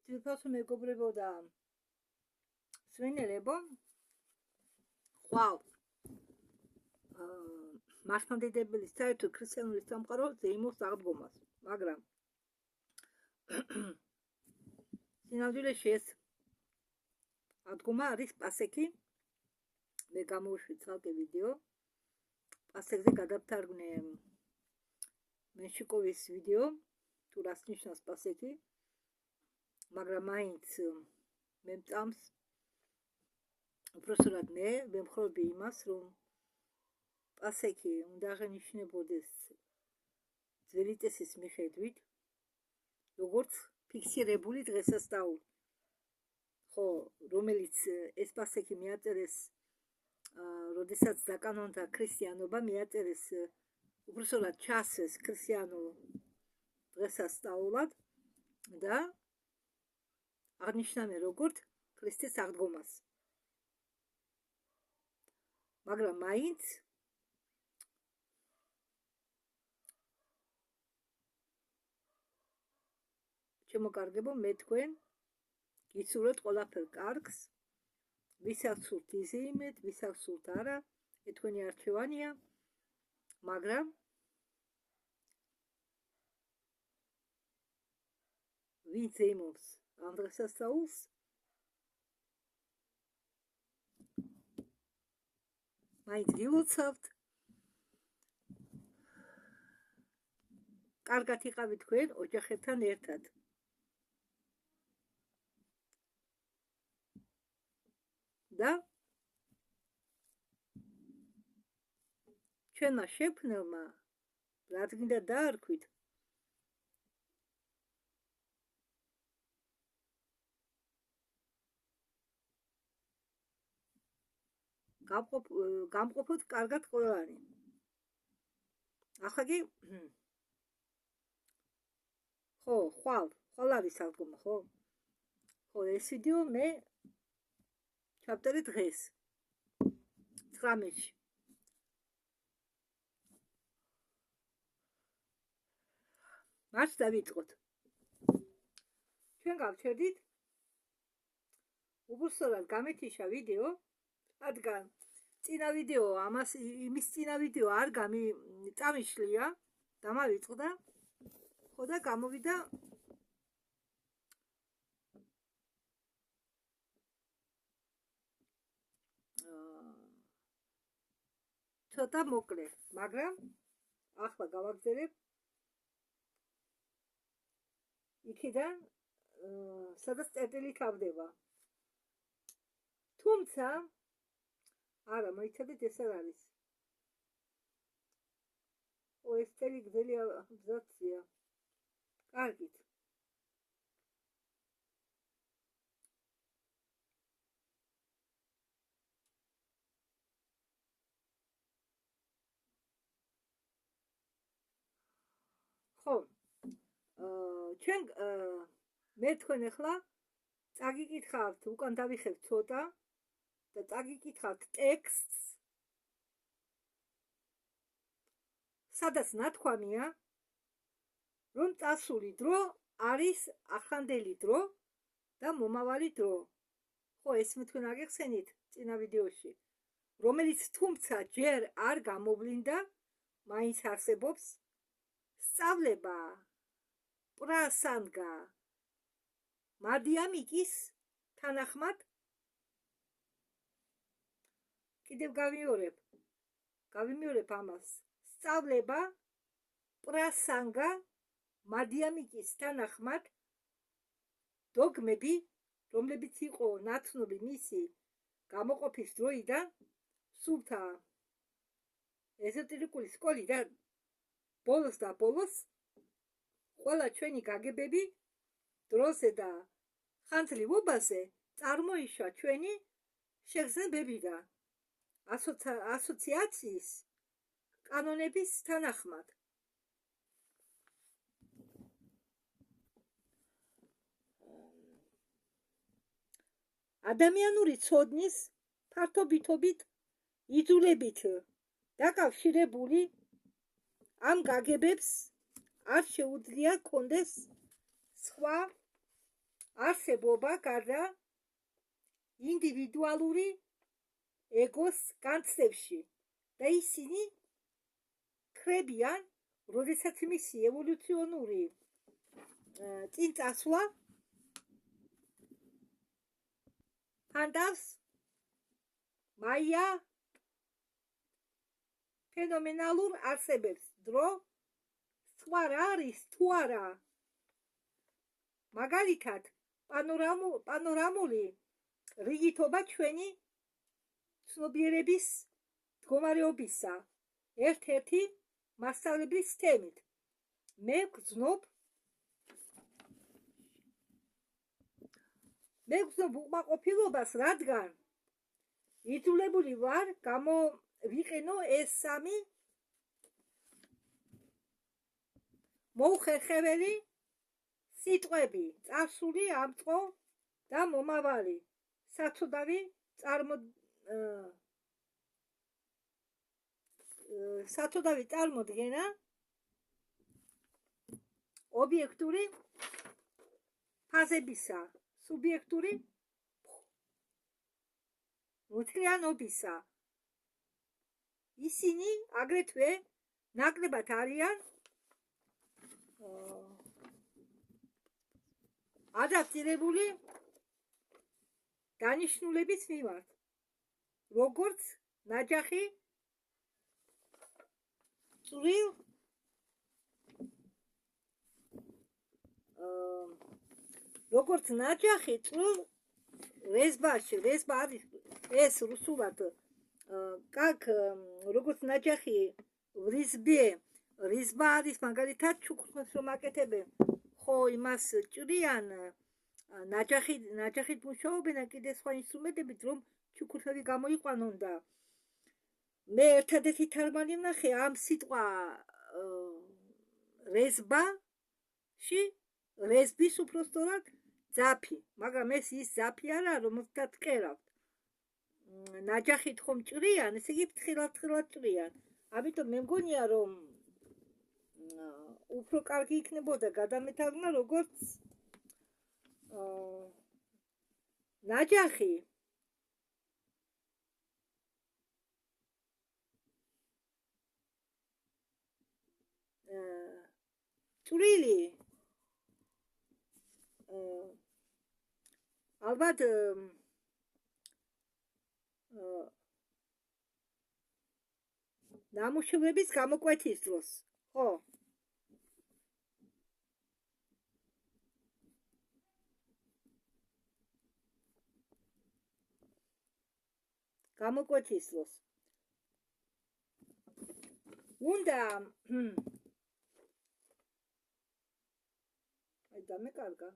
ძვირფასო მეგობრებო და სვენელებო, ხვალ მართლმადიდებელი საერთო ქრისტიანული სამყარო ზეიმობს აღდგომას, მაგრამ სინამდვილეში ეს აღდგომა არის პასექი. მე გამოვშვი ცალკე ვიდეო პასექზე გადავთარგმნე მენშიკოვის ვიდეო თუ რას ნიშნავს პასექი, მაგრამ მაინც მე მწამს უпроსტად მე ვემხრობი იმას, რომ პასექი უნდა აღენიშნებოდეს ძველი წესის მიხედვით, როგორც ფიქსირებული დღესასწაული, ხო, რომელიც ეს პასექი მიაწერეს, როდესაც დაკანონდა ქრისტიანობა, მიაწერეს უпроსტად ჩასვეს ქრისტიანულ დღესასწაულად და აღნიშნავენ როგორც ქრისტეს აღდგომას. მაგრამ მაინც ჩემო კარგებო, მე თქვენ გიცურეთ ყველაფერ კარგს, ვისაც სურთ იზეიმეთ, ვისაც სურთ არა, თქვენი არჩევანია, მაგრამ ვინც ზეიმობს ამ დღესასწაულს, მაინც გილოცავთ, კარგად იყავით თქვენ ოჯახებთან ერთად. და ჩვენმა შექმნელმა რაც გინდა დაარქვით, გამყოფოთ კარგად ყველანი. ახლა კი ხო, ხვალ არის აღდგომა, ხო? ხო, ეს ვიდეო მე ჩავწერე დღეს 19-ში. მარს დავიწყოთ. ჩვენ გავჩერდით უბრალოდ გამეთიშა ვიდეო, რადგან წინა ვიდეო იმის წინა ვიდეო არ წამიშლია, დამავიწყდა, ხო და გამოვიდა ცოტა მოკლე, მაგრამ ახლა გავაგზავნებ იქიდან, სადაც წერტილი თავდება. თუმცა არა, მოიცადეთ, ეს არ არის. ეს წელი გზელი ბზაცია. კარგით. ხო, ჩვენ მე თქვენ ახლა წაგიკითხავთ, უკან დავიხევ ცოტა და წაგიკითხავთ ტექსტს, სადაც ნათქვამია, რომ წასული დრო არის ახლანდელი დრო და მომავალი დრო. ხო, ეს მე თქვენ აგეხსენით წინა ვიდეოში, რომელიც თუმცა ჯერ არ გამოვლინდა, მაინც არსებობს. სწავლება პრასანგა მადიამიკის თანახმად, კიდევ გავიმეორებ ამას, სწავლება პრასანგა მადიამიკის თანახმად დოგმები, რომლებიც იყო ნაცნობი მისი გამოყოფის დროიდან, სულთა ეზოტერიკური სკოლიდან, ბოლოს და ბოლოს ყველა ჩვენი გაგებები დროზე და ხანძრივობაზე წარმოიშვა ჩვენი შეგრძნებებიდან, ასოციაციის კანონების თანახმად. ადამიანური ცოდნის ფართობითობით იძულებით დაკავშირებული ამ გაგებებს არ შეუძლია კონდეს სხვა არსებობა გარდა ინდივიდუალური ეგოს განცდებში და ისინი ქრებიან, როდესაც მისი ევოლუციონური წინწასვლა ფანდავს მაია ფენომენალურ არსებებს, დრო სხვა რა არის თუ არა. მაგალითად, პანორამული რიგითობა ჩვენი ცნობიერების მდგომარეობისა ერთ-ერთი მასშტაბების სისტემით. მე გრძნობ უკმაყოფილებას, რადგან იძულებული ვარ გამოვიყენო ეს სამი მოუხერხებელი სიტყვები: წარსული, ამწყო და მომავალი. საცოდავი წარმოდგენა ობიექტური ფაზებისა, სუბიექტური მოთხრიანობისა. ისინი აგრეთვე ნაკლებად არიან ადაპტირებული დანიშნულების მიმართ, როგორც ნაჯახი წვრილ რეზბაში. რეზბა არის ეს რუსულად как როგორც ნაჯახი რიზბა არის მაგალითად ჩუქურთმებს რომ აკეთებენ, ხო იმას ჭრიან, ნაჯახით მუშაობენ, კიდე სხვა ინსტრუმენტებით, რომ ჩუქურთმები გამოიყვანონ. და მე ერთადერთი თარგმანი ვნახე ამ სიტყვა რეზბაში, რეზბის უпростоრად ძაფი, მაგრამ ეს ის ძაფი არა, რომელსაც კერავთ. ნაჯახით ხომ ჭრიან, ესე იგი ფრთხილად ჭრიან. ამიტომ მე მგონია, რომ უფრო კარგი იქნებოდა გადამეთარგმნა როგორც ნაჯახი. წვრილი ალბათ ნამუშევრების გამოკვეთის დროს, ხო? გამოკვეთის დროს. უნდა აი დამეკარგა.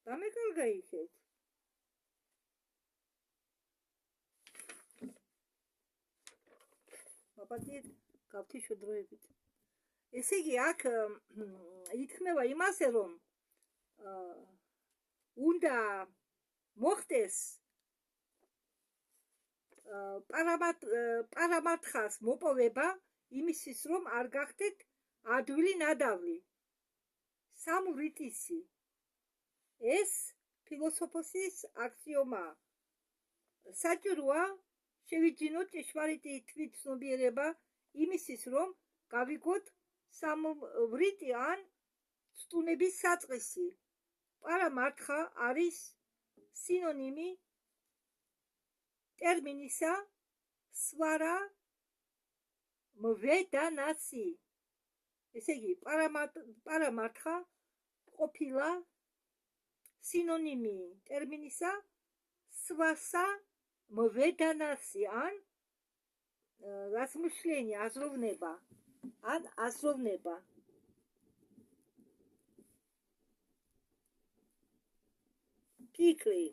დამეკარგა ისეთ. მაპატიეთ გავთიშოდროებით. ესე იგი, აქ ითქმება იმაზე, რომ უნდა მოხდეს პარამართხას მოპოვება იმისთვის, რომ არ გახდეთ ადვილი ნადავლი. სამვრიტისი. ეს ფილოსოფოსის აქსიომაა. საჭიროა შევიძინოთ ჭეშმარიტი თვითცნობიერება იმისთვის, რომ გავიგოთ სამვრიტი ან სტუნების საწყისი. პარამართხა არის სინონიმი ტერმინისა სვარა მვედანასი. ესე იგი, პარამართხა ყოფილა სინონიმი ტერმინისა სვასა მვედანასი ან размышление, აზროვნება. ან აზროვნება. ფიქრი,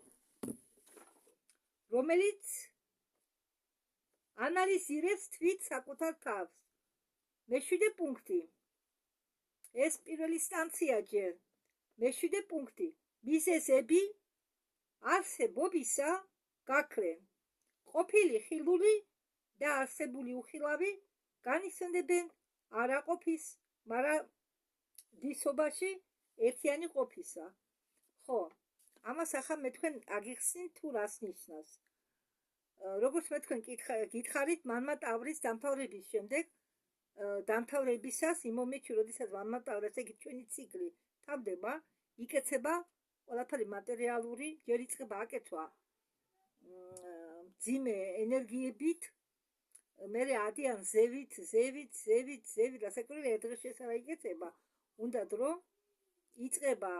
რომელიც ანალიზირებს თვით საკუთარ თავს. მეშვიდე პუნქტი. ეს პირველი სტანცია ჯერ. მეშვიდე პუნქტი. მიზეზები არსებობისა გაქრენ. ყოფილი ხილული და არსებული უხილავი განისვენებენ არაყოფის, მაგრამ დისობაში ერთიანი ყოფისა. ხო, ამას ახლა მე თქვენ აგიხსნით თუ რას ნიშნავს. როგორც მე თქვენ გითხარით, მანმა ტავრის დამთავრების შემდეგ, დამთავრებისას იმ მომენტში, როდესაც მანმა ტავრს ეგ ჩვენი ციკლი თავდება, იკეცება ყველაფერი მატერიალური, ჯერ იწყება აკეთვა მძიმე ენერგიებით, მერე ადიან ზევით, რასაკვირველია ერთ დღეში ეს არ იკეცება. უნდა დრო იწყება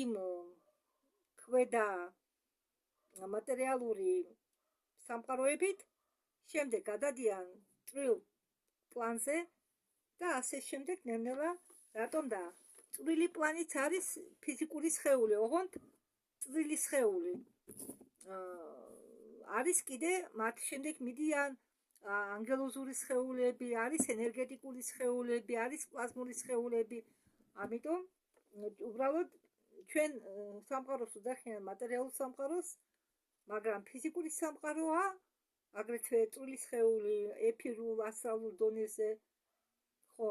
იმ ქვედა მატერიალური სამყაროებით, შემდეგ გადადიან წვრილ პლანზე და ასე შემდეგ ნელ-ნელა, რატომ და წვრილი პლანიც არის ფიზიკური სხეული, ოღონდ წვრილი სხეული. არის კიდე მათ შემდეგ მიდიან ანგელოზური სხეულები, არის ენერგეტიკული სხეულები, არის პლაზმური სხეულები. ამიტომ უბრალოდ ჩვენ სამყაროს ვუძახიან მატერიალურ სამყაროს, მაგრამ ფიზიკური სამყაროა, აგრეთვე წვრილი სხეული, ეფირულ, ასტრალურ დონეზე, ხო,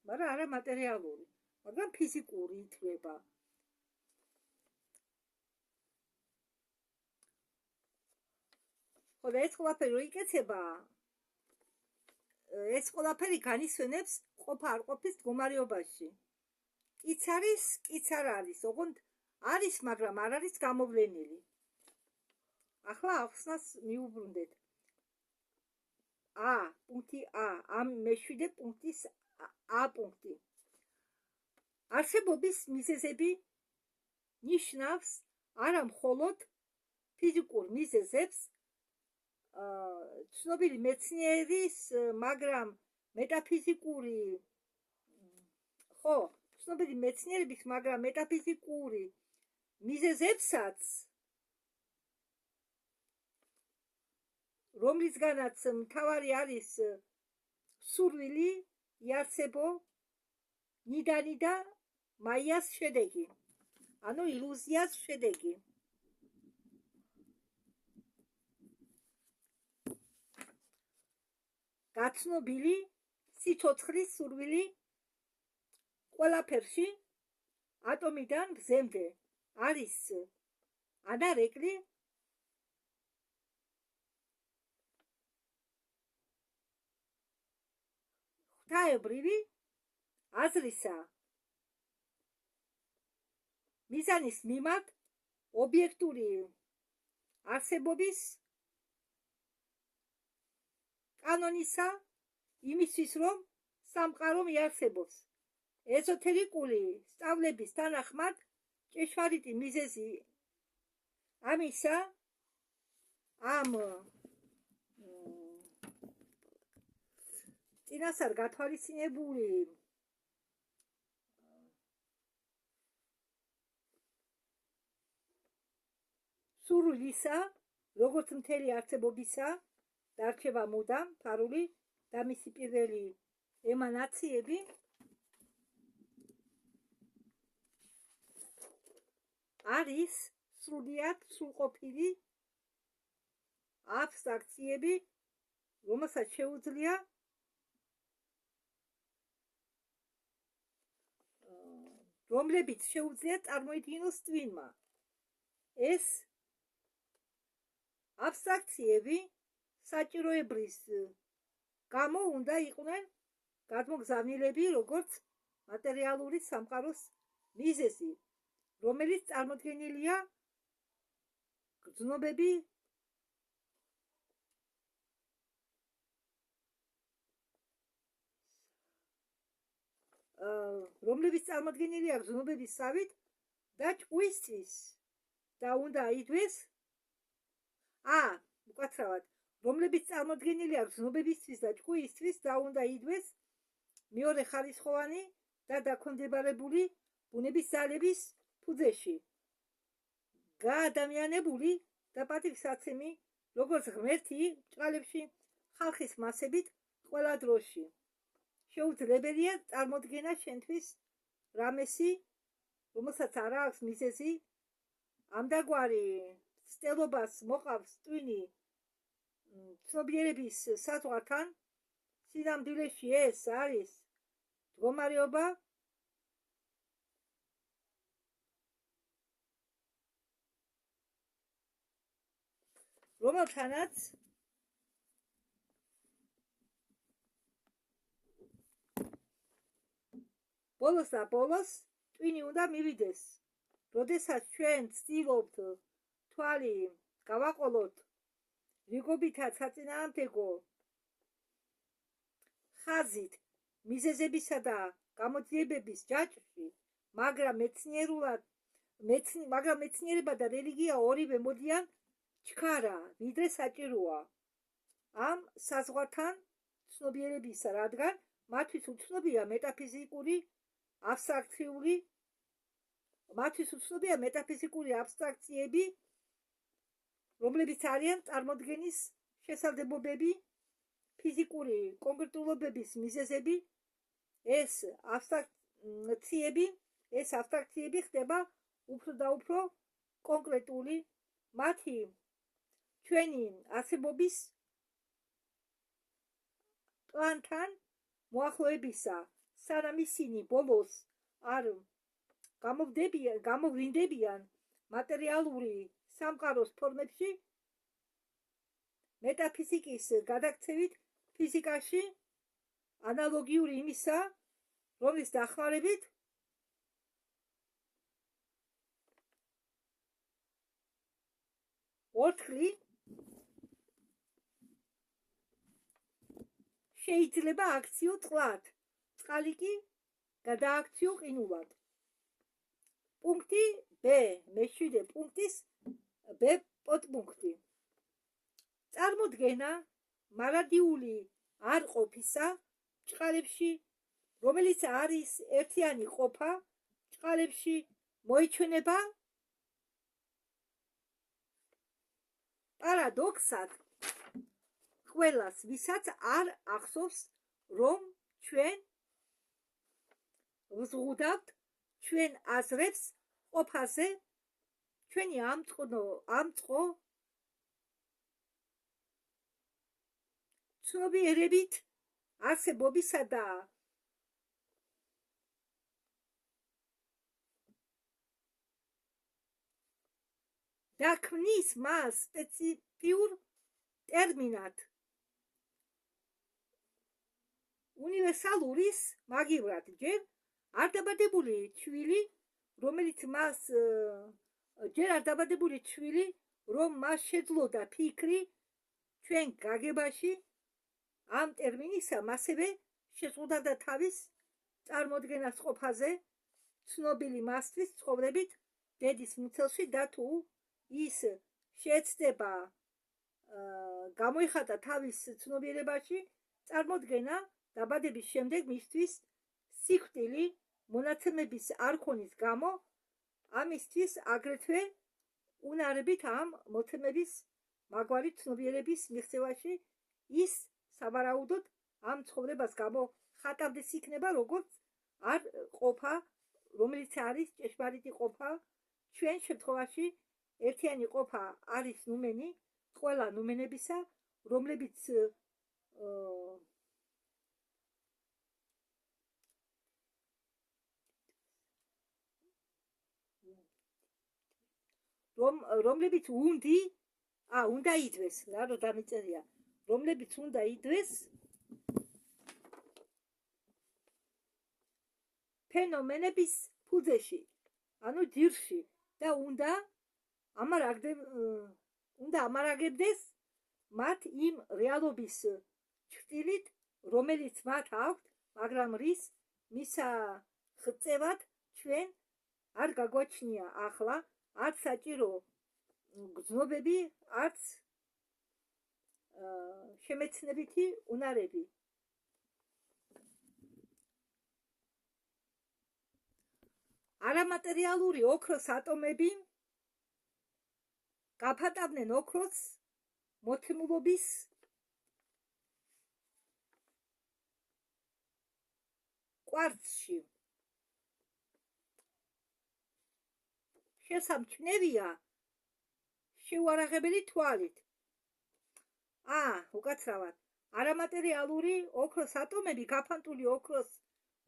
მაგრამ არა მატერიალური, მაგრამ ფიზიკური ითვლება. ხო, და ეს ყველაფერი რო იკეცება, ეს ყველაფერი განისვენებს ყოფა არ ყოფის მდგომარეობაში. კიც არის, კიც არ არის, ოღონდ არის, მაგრამ არ არის გამოვლენილი. ახლა ახსნას მიუბრუნდეთ. პუნქტი A, ამ მეშვიდე პუნქტის A პუნქტი. არსებობის მიზეზები ნიშნავს არა მხოლოდ ფიზიკურ მიზეზებს, ცნობილი მეცნიერის, მაგრამ მეტაფიზიკური, ხო, ცნობილი მეცნიერების, მაგრამ მეტაფიზიკური მიზეზებსაც, რომლისგანაც მთავარი არის სურვილი იარსებო ნიდანი და მაიას შედეგი, ანუ ილუზიას შედეგი. გაცნობილი სიცოცხლის სურვილი ყველაფერში ატომიდან მზემდე არის ანარეკლი, ღვთაებრივი აზრისა მიზანის მიმართ ობიექტური არსებობის კანონისა იმისთვის, რომ სამყარო მიარსებოს. ეზოთერიკული სწავლების თანახმად ჭეშმარიტი მიზეზი ამისა, ამ წინასწარ გათვალისწინებული სურვილისა, როგორც მთელი არსებობისა, დარჩება მუდამ ფარული და მისი პირველი ემანაციები არის სრულიად სრულყოფილი აბსტრაქციები, რომელსაც შეუძლია რომლებიც შეუძლია წარმოიდგინოს ტვინმა. ეს აბსტრაქციები საჭიროებრის გამო უნდა იყვნენ გადმოგზავნილები, როგორც მატერიალური სამყაროს მიზეზი, რომელიც წარმოდგენილია გრძნობები რომლებიც წარმოდგენილია გრძნობების სავით და ჭკვისთვის და უნდა იდვეს უკაცრავად, რომლებიც წარმოდგენილია გრძნობებისთვის და ჭკვისთვის და უნდა იდვეს მეორე ხარისხოვანი და დაქვემდებარებული ბუნების ძალების ფუძეში, გაადამიანებული და პატივსაცემი, როგორც ღმერთი ჭყალებში ხალხის მასებით ყველა დროში. შეუძლებელია წარმოდგენა შენთვის რამესი, რომელსაც არ აქვს მიზეზი, ამდაგვარი სტელობას მოყავს ტვინი ცნობიერების საზღვართან, სინამდვილეში ეს არის მდგომარეობა, რომელთანაც ბოლოს და ბოლოს ტვინი უნდა მივიდეს. როდესაც ჩვენ ვცდილობთ თვალი გავაყოლოთ რიგობითაც საწინააღმდეგო ხაზით მიზეზებისა და გამოძიებების ჯაჭვში, მაგრამ მეცნიერება და რელიგია ორივე მოდიან ჩქარა, ვიდრე საჭიროა ამ საზღვართან ცნობიერებისა, რადგან მათთვის უცნობია მეტაფიზიკური აბსტრაქციები, რომლებიც არიან წარმოდგენის შესაძლებლობები, ფიზიკური კონკრეტულობების მიზეზები. ეს აბსტრაქციები ხდება უფრო და უფრო კონკრეტული მათი ჩვენი არსებობის პლანთან მოახლოებისა, სანამ ისინი ბოლოს არ გამოვლინდებიან მატერიალური სამყაროს ფორმებში, მეტაფიზიკის გადაქცევით ფიზიკაში ანალოგიური იმისა, რომლის დახმარებით ორთქლი შეიძლება აქციო წყლად, წყალი კი გადააქციო ყინულად. პუნქტი B, მეშვიდე პუნქტის B პოდპუნქტი. წარმოდგენა მარადიული არ ყოფისა ჭყალებში, რომელიც არის ერთიანი ყოფა ჭყალებში, მოიჩვენება პარადოქსად ყველას, ვისაც არ ახსოვს, რომ ჩვენ ვზღუდავთ ჩვენ აზრებს ყოფაზე, ჩვენი ამწყო ცნობიერებით არსებობისა და ქმნის მას სპეციფიურ ტერმინად უნივერსალურის მაგივრად. ჯერ არ დაბადებული ჩვილი, რომ მას შეძლოდა ფიქრი ჩვენ გაგებაში, ამ ტერმინისამ ასევე შეწყვეტა თავის წარმოდგენას ყოფაზე, ცნობილი მასთვის ცხოვრებით დედის მუცელში, და თუ ის შეეცდება გამოიხატა თავის ცნობიერებაში, წარმოდგენა დაბადების შემდეგ მისთვის სიკვდილი მონაცემების არ ქონის გამო, ამისთვის აგრეთვე უნარებით ამ მოცემების მაგვარი ცნობიერების მიღწევაში ის სავარაუდოდ ამ ცხოვრებას გამოხატავდეს იქნება, როგორც არ ყოფა, რომელიც არის ჭეშმარიტი ყოფა. ჩვენ შემთხვევაში ერთიანი ყოფა არის ნუმენი ყველა ნუმენებისა, რომლებიც უნდა იდვეს, რა დამიწერია, რომლებიც უნდა იდვეს ფენომენების ფუძეში, ანუ ძირში, და უნდა ამარაგებდეს მათ იმ რეალობის ჭრტილით, რომელიც მათ აქვთ, მაგრამ რის მისაღწევად ჩვენ არ გაგვაჩნია ახლა არც საჭირო გრძნობები, არც შემეცნებითი უნარები. არამატერიალური ოქროს ატომები გაფატავდნენ ოქროს მოცემულობის კვარცში. შესამჩნევია შეუარაღებელი თვალით. უკაცრავად. არამატერიალური ოქროს ატომები გაფანტული ოქროს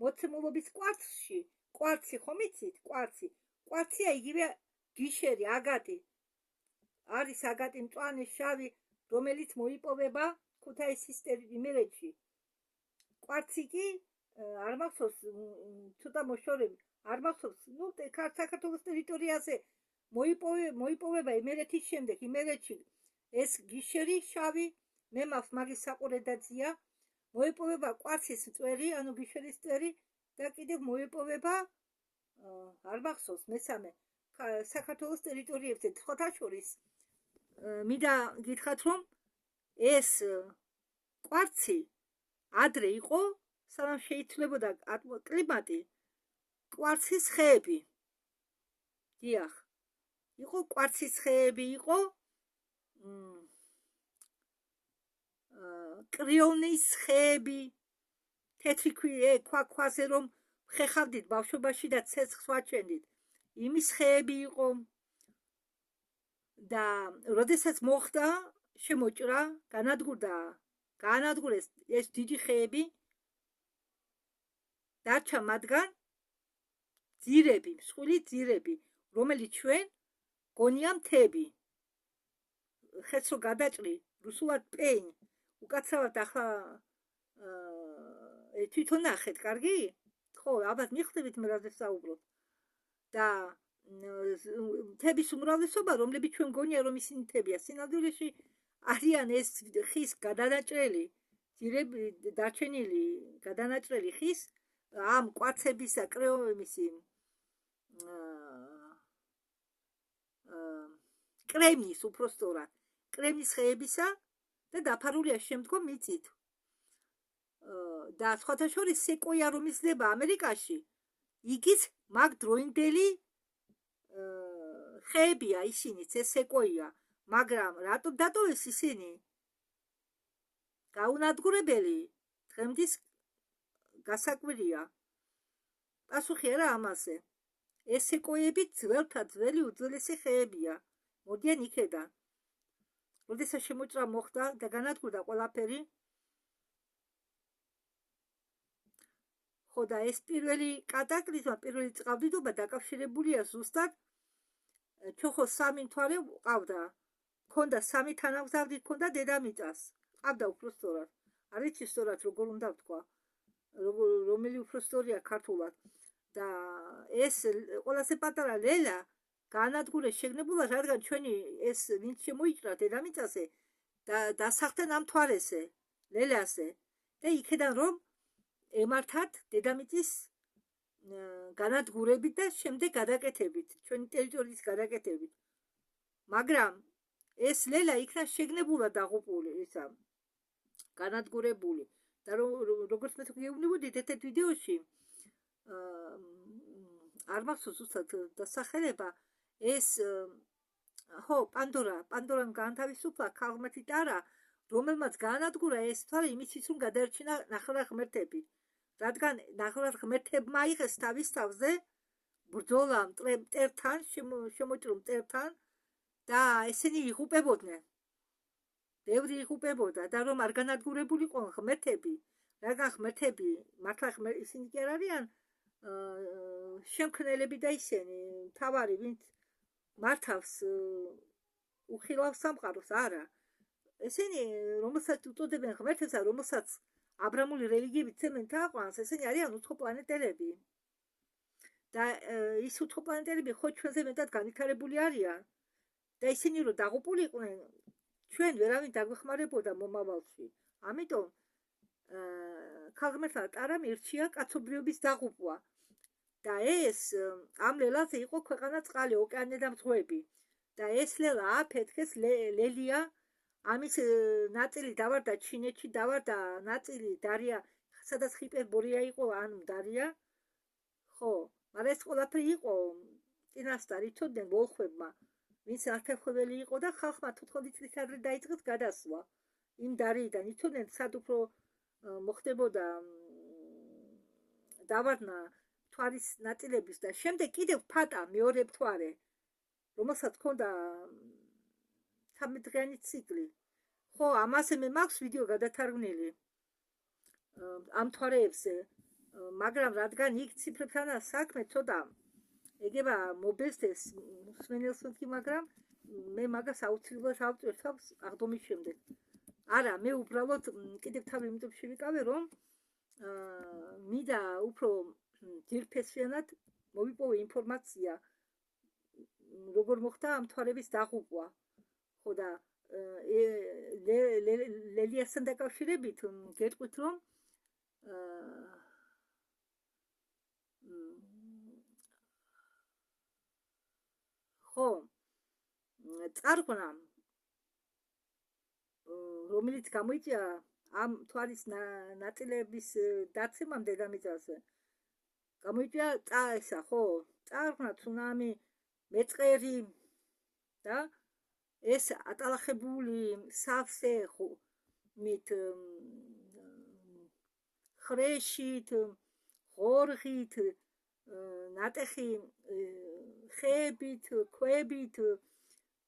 მოცემულობის კვარცში. კვარცი ხომ იცით? კვარცია იგივე გიშერი, აგატი. არის აგატი მწვანე შავი, რომელიც მოიპოვება ქუთაისის იმერეთში. კვარცი კი არ მახსოვს, ცოტა მოშორები, არ მახსოვს, საქართველოს ტერიტორიაზე მოიპოვება იმერეთის შემდეგ, იმერეთში ეს გიშერი შავი, მე მაქვს მაგის საყურედაძია, მოიპოვება კვარცის მწვერი, ანუ გიშერის მწვერი და კიდევ მოიპოვება არ მახსოვს მესამე საქართველოს ტერიტორიებზე ცხოთაშორის. მინდა გითხრათ, რომ ეს კვარცი ადრე იყო, სანამ შეიცვლებოდა კლიმატი, კვარცის ხეები. დიახ, იყო კვარცის ხეები, იყო კრიონის ხეები, თეთრი ქვაზე რომ ხეხავდით ბავშვობაში და ცეცხლს ვაჩვენდით, იმის ხეები იყო. და როდესაც მოხდა შემოჭრა, განადგურეს ეს დიდი ხეები, დარჩა მათგან ძირები, მსხვილი ძირები, რომელიც ჩვენ გონია მთები. ხეთს რო გადაჭრი, რუსულად პეინ, უკაცრავად ახლა თვითონ ნახეთ, კარგი? ხო, ალბათ მიხვდებით მე რაზე ვსაუბრობ. და მთების უმრავლესობა, რომლებიც ჩვენ გონია, რომ ისინი მთებია, სინამდვილეში არიან ეს ხის გადანაჭრელი, ძირები დარჩენილი გადანაჭრელი ხის, ამ კვარცებისა, კრემნის, უпростоრად, კრემნის ხეებისა და დაფარულია შემდგომ მიწით. და სხვათა შორის სეკოია რომ იზრდება ამერიკაში, იგიც მაგ დროინდელი ხეებია ისინიც, ეს სეკოია, მაგრამ რატო დატოვეს ისინი? გაუნადგურებელი დღემდის გასაკვირია. პასუხი არა ამაზე. ეს სეკოიები ძველთა ძველი უძველესი ხეებია. მოდიან იქედან. როდესაც შემოჭრა მოხდა და განადგურდა ყველაფერი, ხო და ეს პირველი კატაკლიზმა, პირველი წყალდიდობა დაკავშირებულია ზუსტად ჩოხოს სამი მთვარე ყავდა. ქონდა სამი თანამგზავრი, ქონდა დედამიწას. ყავდა უпростоრად. არ ვიცი სწორად როგორ უნდა ვთქვა, რომელი უпростоრია ქართულად. და ეს ყველაზე პატარა ლელა განადგურეს შეგნებულად, რადგან ჩვენი ეს ვინც შემოიჭრა დედამიწაზე და დასახდნენ ამ მთვარეზე, ლელაზე. და იქედან რომ ემართათ დედამიწის განადგურებით და შემდეგ გადაკეთებით, ჩვენი ტერიტორიის გადაკეთებით. მაგრამ ეს ლელა იქნა შეგნებულად დაღუპული, ისა განადგურებული. და როგორც მე გეუბნებოდით ერთ-ერთ ვიდეოში, არ მახსოვს უცად დასახელება, ეს ხო, პანდორამ გაანთავისუფლა ქალღმერთი ტარა, რომელმაც გაანადგურა ეს თვარე იმისთვის, რომ გადაერჩინა ნახევრად ღმერთები. რადგან ნახევრად ღმერთებმა იღეს თავის თავზე ბრძოლა მტერთან, შემოჭრილ მტერთან და ესენი იღუპებოდნენ. ბევრი იღუპებოდა და რომ არ განადგურებულიყვნენ ღმერთები, რადგან ღმერთები, მართლა ისინი კი არ არიან შემქმნელები და ისინი, მთავარი, ვინც მართავს უხილავს სამყაროს, არა. ესენი, რომელსაც უწოდებენ ღმერთებს, რომელსაც აბრამული რელიგიები ცემენ თაყვანს, ესენი არიან უცხოპლანეტელები. და ის უცხოპლანეტელები ხო ჩვენზე მეტად განვითარებული არიან. და ისინი რომ დაღუპულიყვნენ, ჩვენ ვერავინ დაგვეხმარებოდა მომავალში. ამიტომ ქალღმერთმა ტარამ ირჩია კაცობრიობის დაღუპვა. და ეს ამ ლელაზე იყო ქვეყანა წყალი, ოკეანე და მძღვები. და ეს ლელა აფეთქეს, ლელია, ამის ნაწილი დავარდა ჩინეთში, დავარდა ნაწილი დარია, სადაც ჰიპერბორია იყო, ანუ დარია. ხო, მაგრამ ეს ყველაფერი იყო წინასწარ იცოდნენ ვოლხვებმა, ვინც ართეხვეველი იყო და ხალხმა 14 წლის ადრე დაიწყეს გადასვლა იმ დარიიდან. იცოდნენ სად უფრო მოხდებოდა დავარდნა მთვარის ნაწილების და შემდეგ კიდევ ფატა მეორე მთვარე, რომელსაც ჰქონდა 13 ციკლი. ხო, ამაზე მე მაქვს ვიდეო გადათარგმნილი ამ თვარეებზე, მაგრამ რადგან იქ ციფრებთან საქმე ცოტა ეგება მობესდეს მსმენელს მეთქი, მაგრამ მე მაგას აუცილებლად ავწერ თავს აღდგომის შემდეგ. არა, მე უბრალოდ კიდევ თავი იმიტომ შევიკავე, რომ მინდა უფრო ძირფესვიანად მოვიპოვე ინფორმაცია, როგორ მოხდა ამ თვარების დაღუპვა. ხო და ლელიასთან დაკავშირებით გეტყვით, რომ ხო, წარღვნა, რომელიც გამოიწვია ამ თვალის ნაწილების დაცემამ დედამიწაზე, გამოიწვია ესა, ხო, წარღვნა, ცუნამი, მეწყერი და ეს ატალახებული სავსე მით ხრეშით, ღორღით, ნატეხი ხეებით, ქვებით,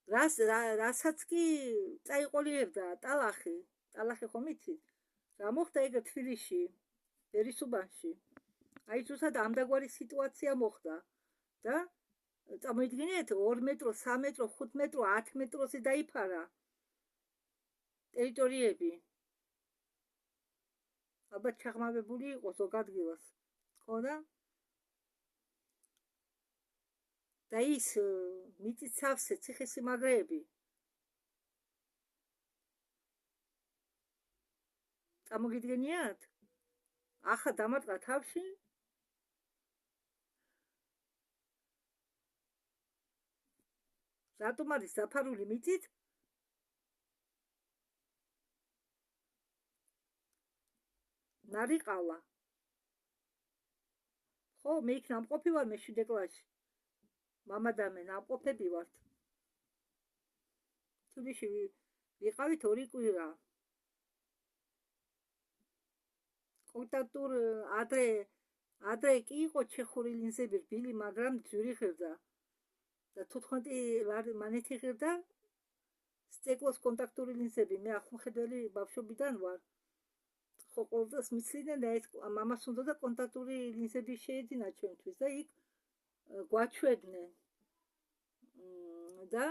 რასაც კი წაიყოლიერდა ტალახი ხომ იცით? რა მოხდა ეგ თბილისში, ერისუბანში? აი ზუსტად ამდაგვარი სიტუაცია მოხდა და წამოიდგინეთ 2 მეტრო, 3 მეტრო, 5 მეტრო, 10 მეტროზე დაიფარა ტერიტორიები. ალბათ ჩაღმავებული იყო ზოგ ადგილას. ხო და ის მიწის სავსე ციხესიმაგრეები წამოგიდგენიათ? ახლა დამატყა თავში რატომ არის დაფარული მიწით? ნარიყალა. ხო, მე იქ ნამყოფი ვარ, მე 7 კლასში. მამა და მე ნამყოფები ვართ. თბილისში ვიყავით 2 კვირა. კონტაქტურ ადრე კი იყო ჩეხური ლინზები რბილი, მაგრამ ძვირი ღირდა. და 14 მანეთი ღირდა სტეკლოს კონტაქტური ლინზები. მე ახმხედელი ბავშვობიდან ვარ. ხო, ყოველდღეს მიცდიდნენ და ეს მამას უნდა და კონტაქტური ლინზები შეეძინა ჩვენთვის და იქ გვაჩვენდნენ. და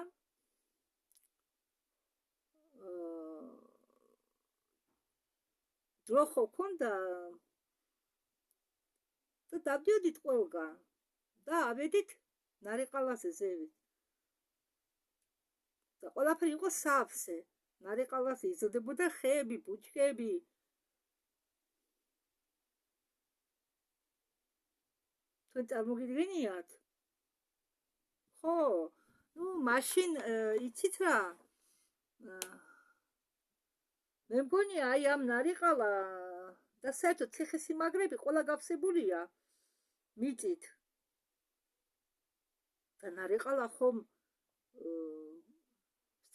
დრო ხო ქონდა და დავდიოდით ყველგან და ავედით ნარიყალაზე ზევით. და ყველაფერი იყო სავსე. ნარიყალაზე იზრდებოდა ხეები, ბუჩქები. თქვენ წარმოგიდგენიათ? ხო, მაშინ იცით რა? მე მგონია აი ამ ნარიყალა და საერთოდ ციხესიმაგრეები ყველა გავსებულია მიწით. და ნარიყალა ხომ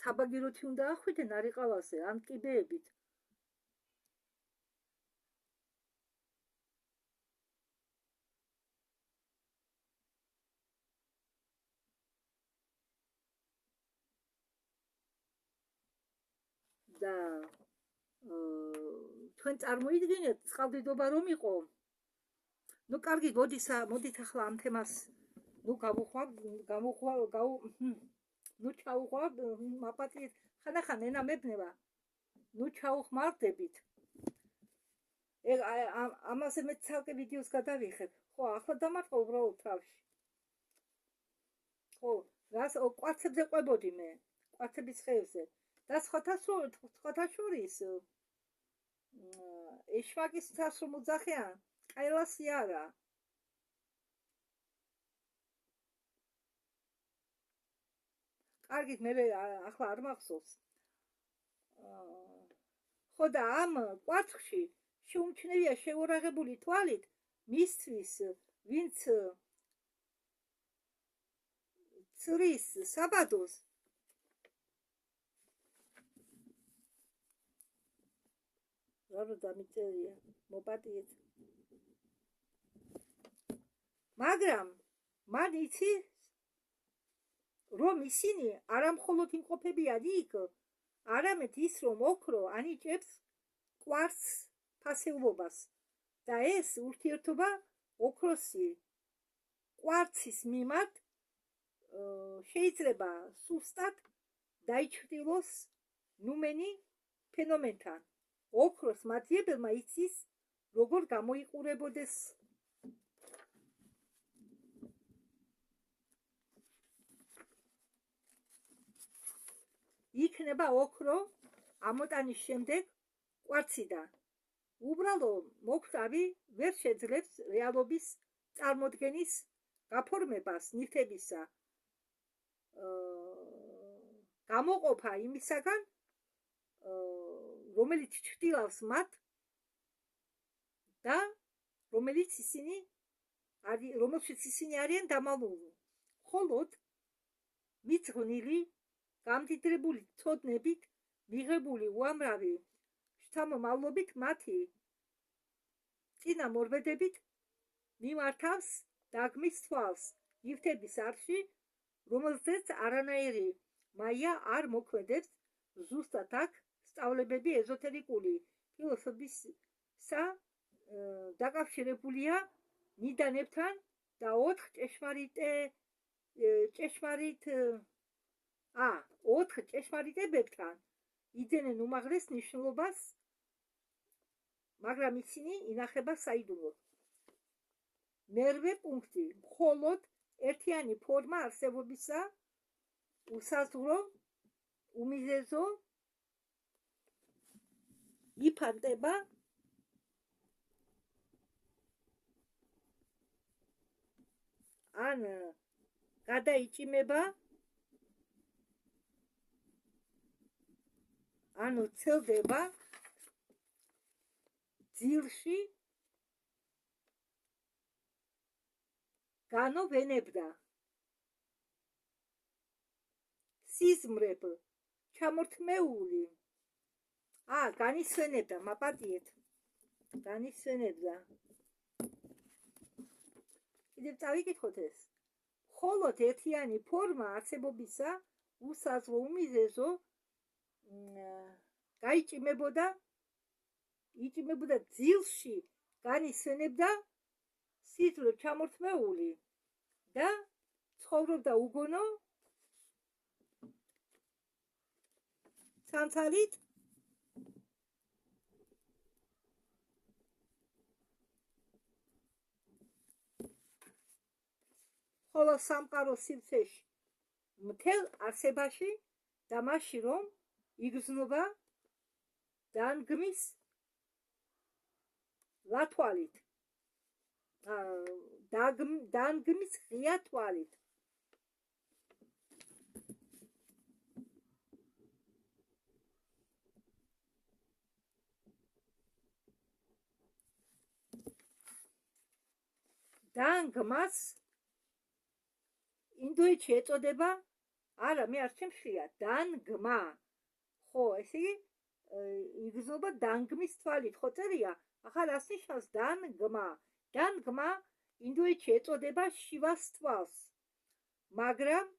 საბაგიროთი უნდა ახვიდე ნარიყალაზე ან კიბეებით. და თქვენ წარმოიდგინეთ წყალდიდობა რომ იყო. ნუ კარგი, მოდით ახლა ამ თემას ნუ ნუ ჩაუღვავ მაპატიეთ. ხანახან ენა მებნება. ნუ ჩაუხმარდებით. ამაზე მე ცალკე ვიდეოს გადავიხებ. ხო, ახლა დამარტყა უბრალოდ თავში. ხო, რას კვარცებზე ყვებოდი მე, კვარცების ხეებზე. და სხვათა შორის ეშვაკის თავს რომ უძახიან, ყელასი არა. კარგით, მე ახლა არ მახსოვს. ხო და ამ კვარცხში შეუმჩნევია შეურაღებული თვალით მისთვის, ვინც ცრის საბადოს რა დამიწერია, მოპატიეთ. მაგრამ მან იცი რომ ისინი არამხოლოდ იმყოფებიან იქ, არამედ ის, რომ ოქრო ანიჭებს კვარცს ფასეულობას და ეს ურთიერთობა ოქროსი კვარცის მიმართ შეიძლება სუსტად დაიჩრდილოს ნუმენი ფენომენთან. ოქროს მადიებელმა იცის, როგორ გამოიყურებოდეს იქნება ოქრო ამოტანის შემდეგ კვარციდან. უბრალო მოკვდავი ვერ შეძლებს რეალობის წარმოდგენის გაფორმებას ნივთებისა გამოყოფა იმისაგან, რომელიც ჩრდილავს მათ და რომელშიც ისინი არიან დამალული. მხოლოდ მიძღვნილი გამდიდრებული ცოდნებით მიღებული უამრავი შთამომავლობით მათი წინამორბედებით მიმართავს დაგმის თვალს ნივთების არხში, რომელზეც არანაირი მაია არ მოქმედებს. ზუსტად აქ სწავლებები ეზოთერიკული ფილოსოფიისა დაკავშირებულია ნიდანებთან და 4 ჭეშმარიტებებთან იძენენ უმაღლეს ნიშნულობას, მაგრამ ისინი ინახება საიდუმლოდ. მერვე პუნქტი. მხოლოდ ერთიანი ფორმა არსებობისა უსაზღვრო უმიზეზო იფანტება ან გადაიჭიმება, ანუ ცელდება ძილში განოვენებდა სიზმრებ ჩამორთმეული განისვენებდა, მაპატიეთ, განისვენებდა. კიდევ წავიკითხოთ ეს. მხოლოდ ერთიანი ფორმა არსებობისა უსაზღვრო უმიზეზო იჭიმებოდა ძილში განისვენებდა სიზმრებ ჩამორთმეული და ცხოვრობდა უგონო ცანცარით ხოლო სამყარო სივრცეში მთელ არსებაში და მასში რომ იგრძნობა დანგმის ლათვალით, დანგმის ღია თვალით. დანგმას ინდოეთში ეწოდება, არა, მე არ შემშლია, დანგმა. ხო, ესე იგი იგრძნობა დანგმის თვალით, ხო წერია? ახლა რას ნიშნავს დანგმა? დანგმა ინდოეთში ეწოდება შივას თვალს, მაგრამ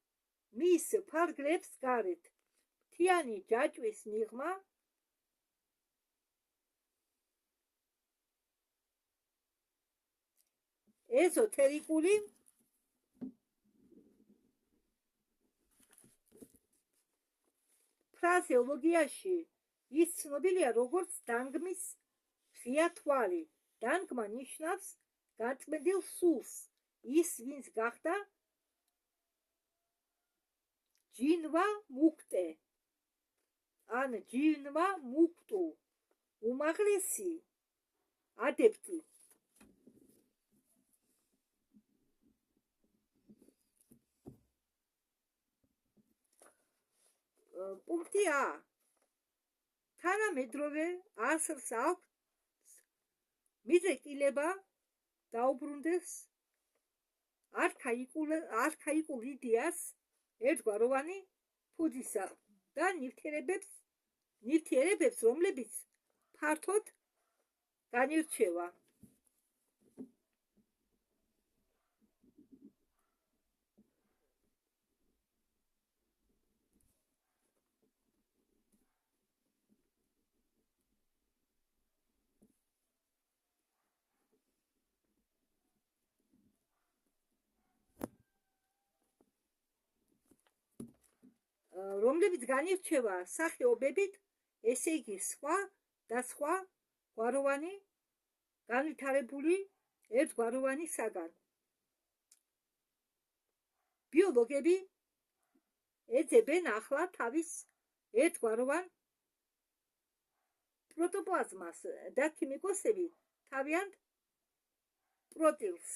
მის ფარგლებს გარეთ მთიანი ჯაჭვის მიღმა ეზოთერიკული ფრაზეოლოგიაში ის ცნობილია როგორც დანგმის ღია თვალი. დანგმა ნიშნავს გაწმენდილ სულს, ის ვინც გახდა ჯინვა მუქტე ან ჯინვა მუქტუ, უმაღლესი ადეპტი. პუნქტი A. თანამედროვე ასრს აქვს მიზეკილება დაუბრუნდეს არქაიკულ იდეას ერთგვაროვანი ფუძისა და ნივთიერებებს, რომლებიც ფართოდ განირჩევა. რომლებიც განირჩევა სახეობებით, ესე იგი სხვა და სხვა გვაროვანი განვითარებული ერთგვაროვანი საგან. ბიოლოგები ეძებენ ახლა თავის ერთგვაროვან პროტოპლაზმას და ქიმიკოსები თავიანთ პროტილს.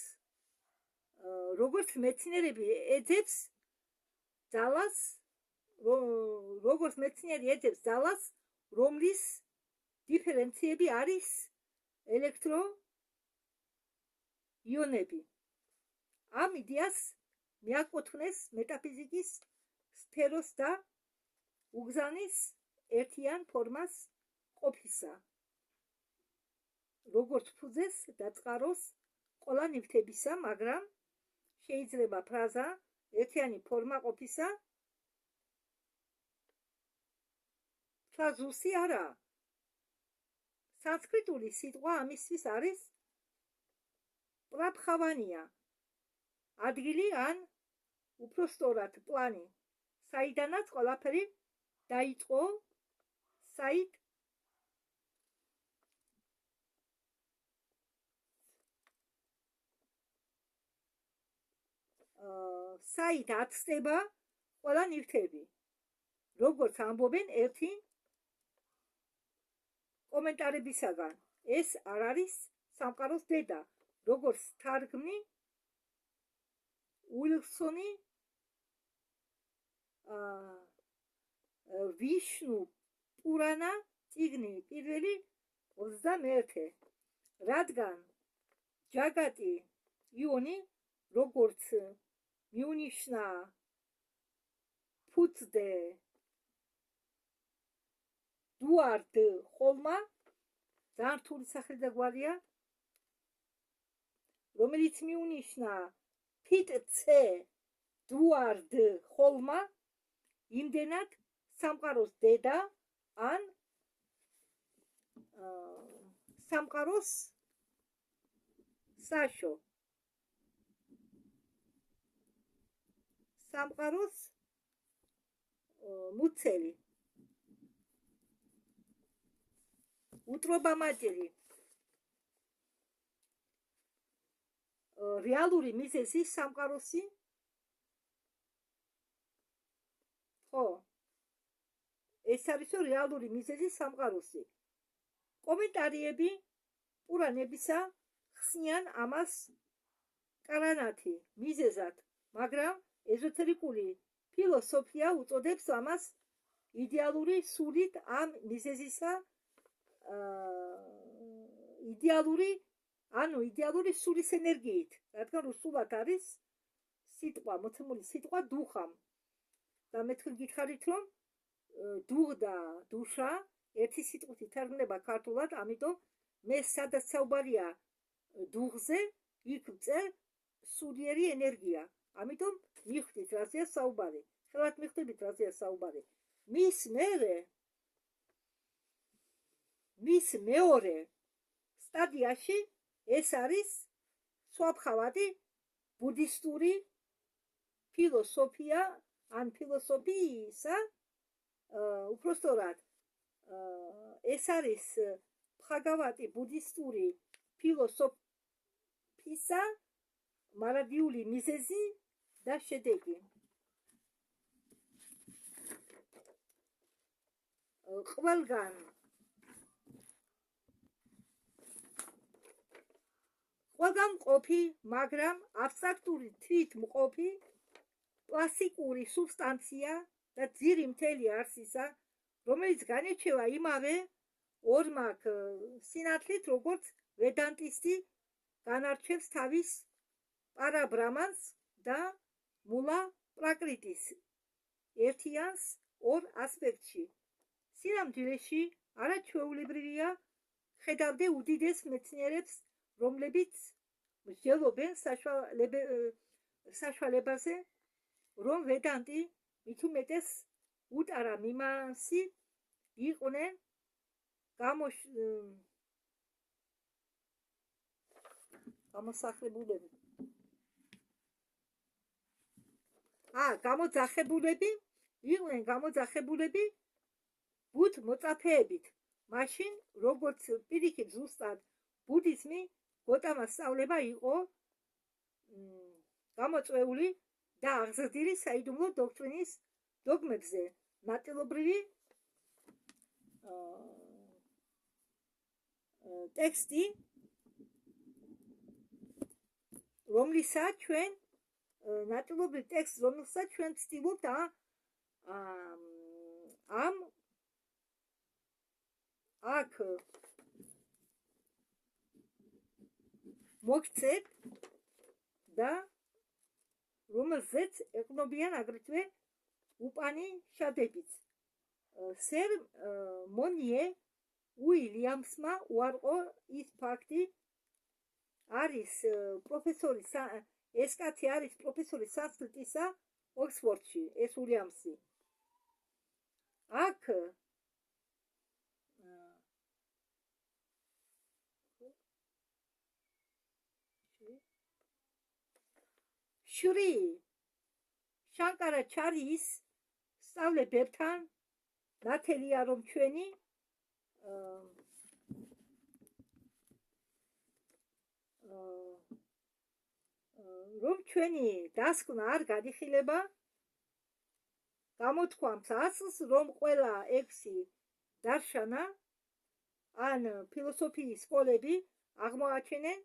როგორც მეცნიერები ეძებს ძალას, რომლის დიფერენციები არის ელექტროიონები. ამ იდეას მიაკუთვნეს მეტაფიზიკის სფეროს და უგზავნის ერთიან ფორმას ყოფისა, როგორც ფუძეს და წყაროს ყველა ნივთებისა, მაგრამ შეიძლება ფრაზა ერთიანი ფორმა ყოფისა ფრაზუსი არა. სანსკრიტული სიტყვა ამისთვის არის პრაბჰავანია, ადგილი ან უფრო სწორად პლანი, საიდანაც ყველაფერი დაიწყო, საით აცდება ყველა ნივთები. როგორც ამბობენ ერთი კომენტარებისაგან, ეს არ არის სამყაროს დედა, როგორც თარგმნი უილსონი ვიშნუ პურანა წიგნი პირველი 21, რადგან ჯაგატი იონი როგორც მიუნიშნა ფუძდე დუარდ ხოლმა, ძალიან რთული სახელი და გვარია, რომელიც მიუნიშნა ფიტცე დუარდ ხოლმა, იმდენად სამყაროს დედა ან სამყაროს საშო, სამყაროს მუცელი, უტრობამაჭერი, რეალური მიზეზი სამყაროსი, ხო, ეს არის რეალური მიზეზი სამყაროსი. კომენტარიები პურანებისა ხსნიან ამას კარანათი მიზეზად, მაგრამ ეზოთერიკული ფილოსოფია უწოდებს ამას იდეალური სულით ამ მიზეზისა, იდეალური სულის ენერგიით, რადგან რუსულად არის სიტყვა, მოცემული სიტყვა დუხამ. და მე თქვენ გითხარით, რომ დუღ და დუშა ერთი სიტყვით ითარგმნება ქართულად, ამიტომ მე სადაც საუბარია დუღზე, იქ ვწერ სულიერი ენერგია. ამიტომ მიხვდით რაზეა საუბარი. ხელად მიხვდებით რაზეა საუბარი. მის მეორე სტადიაში ეს არის სვაბხავადი ბუდისტური ფილოსოფია ან ფილოსოფიისა, უფრო სწორად, ეს არის ბჰაგავატი ბუდისტური ფილოსოფისა მარადიული მიზეზი და შედეგი. ყველგან მყოფი, მაგრამ აბსტრაქტული თვითმყოფი კლასიკური სუბსტანცია და ძირი მთელი არსისა, რომელიც განირჩევა იმავე ორმაგ სინათლით, როგორც ვედანტისტი განარჩევს თავის პარაბრამანს და მულა პრაკრიტის ერთიანს ორ ასპექტში. სინამდვილეში არაჩვეულებრივია ხედავდე უდიდეს მეცნიერებს, რომლებიც მსჯელობენ საშუალებაზე, რომ ვედანტი მით უმეტეს უტარა მიმასი იყვნენ გამოძახებულები იყვნენ გამოძახებულები ბუდ მოწაფეებით. მაშინ როგორც პირიქით ზუსტად ბუდიზმი გოტამა სწავლება იყო გამოწვეული და აღზრდილი საიდუმლო დოქტრინის დოგმებზე ნაწილობრივი ტექსტი, რომლისათვის ჩვენ ნაწილობრივ ტექსტს, რომელსაც ჩვენ ვცდილობთ ამ აქ მოგცეთ და რომელზეც ეყნობიან აგრეთვე უპანიშადებიც. სერ მონიე უილიამსმა უარყო ის ფაქტი, არის პროფესორი, ეს კაცი არის პროფესორი სანსკრიტისა ოქსფორდში, ეს უილიამსი. აქ შრი შანკარაჩარის სწავლებებთან ნათელია, რომ ჩვენი დასკვნა არ გადიხილება გამოთქვამს ასლს, რომ ყველა 6 დარშანა ან ფილოსოფიის სკოლები აღმოაჩენენ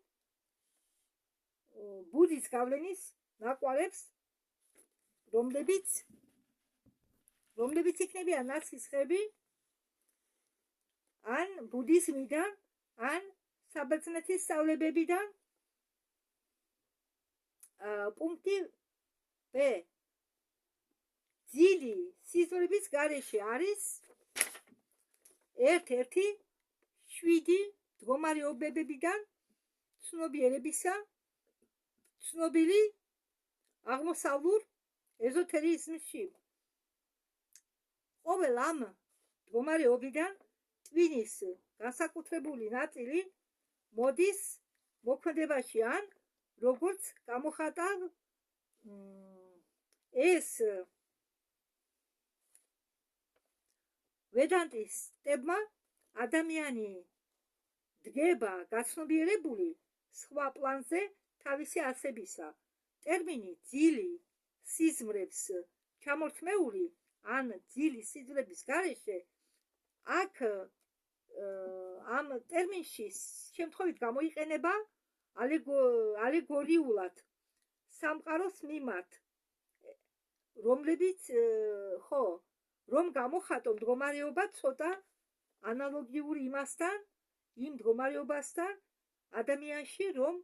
ბუდის გავლენის ნაკვალებს, რომლებიც იქნებიან ნაცისხები ან ბუდიზმიდან, ან საბერძნეთის სწავლებებიდან. პუნქტი B. ძილი სიზმრების გარეშე არის ერთ-ერთი 7 მდგომარეობებიდან ცნობიერებისა ცნობილი აღმოსავლურ ეზოთერიზმში. ყოველ ამ მდგომარეობიდან ტვინის განსაკუთრებული ნაწილი მოდის მოქმედებაში, ან როგორც გამოხატავ ეს ვედანტისტებმა ადამიანი დგება გაცნობიერებული სხვა პლანზე თავისი არსებისა. ტერმინი ძილი სიზმრებს ჩამორთმეული ან ძილი სიზმრების გარეშე აქ ამ ტერმინში შემთხვევით გამოიყენება ალეგორიულად სამყაროს მიმართ, რომლებიც რომ გამოხატო მდგომარეობა ცოტა ანალოგიური იმასთან, იმ მდგომარეობასთან ადამიანში, რომ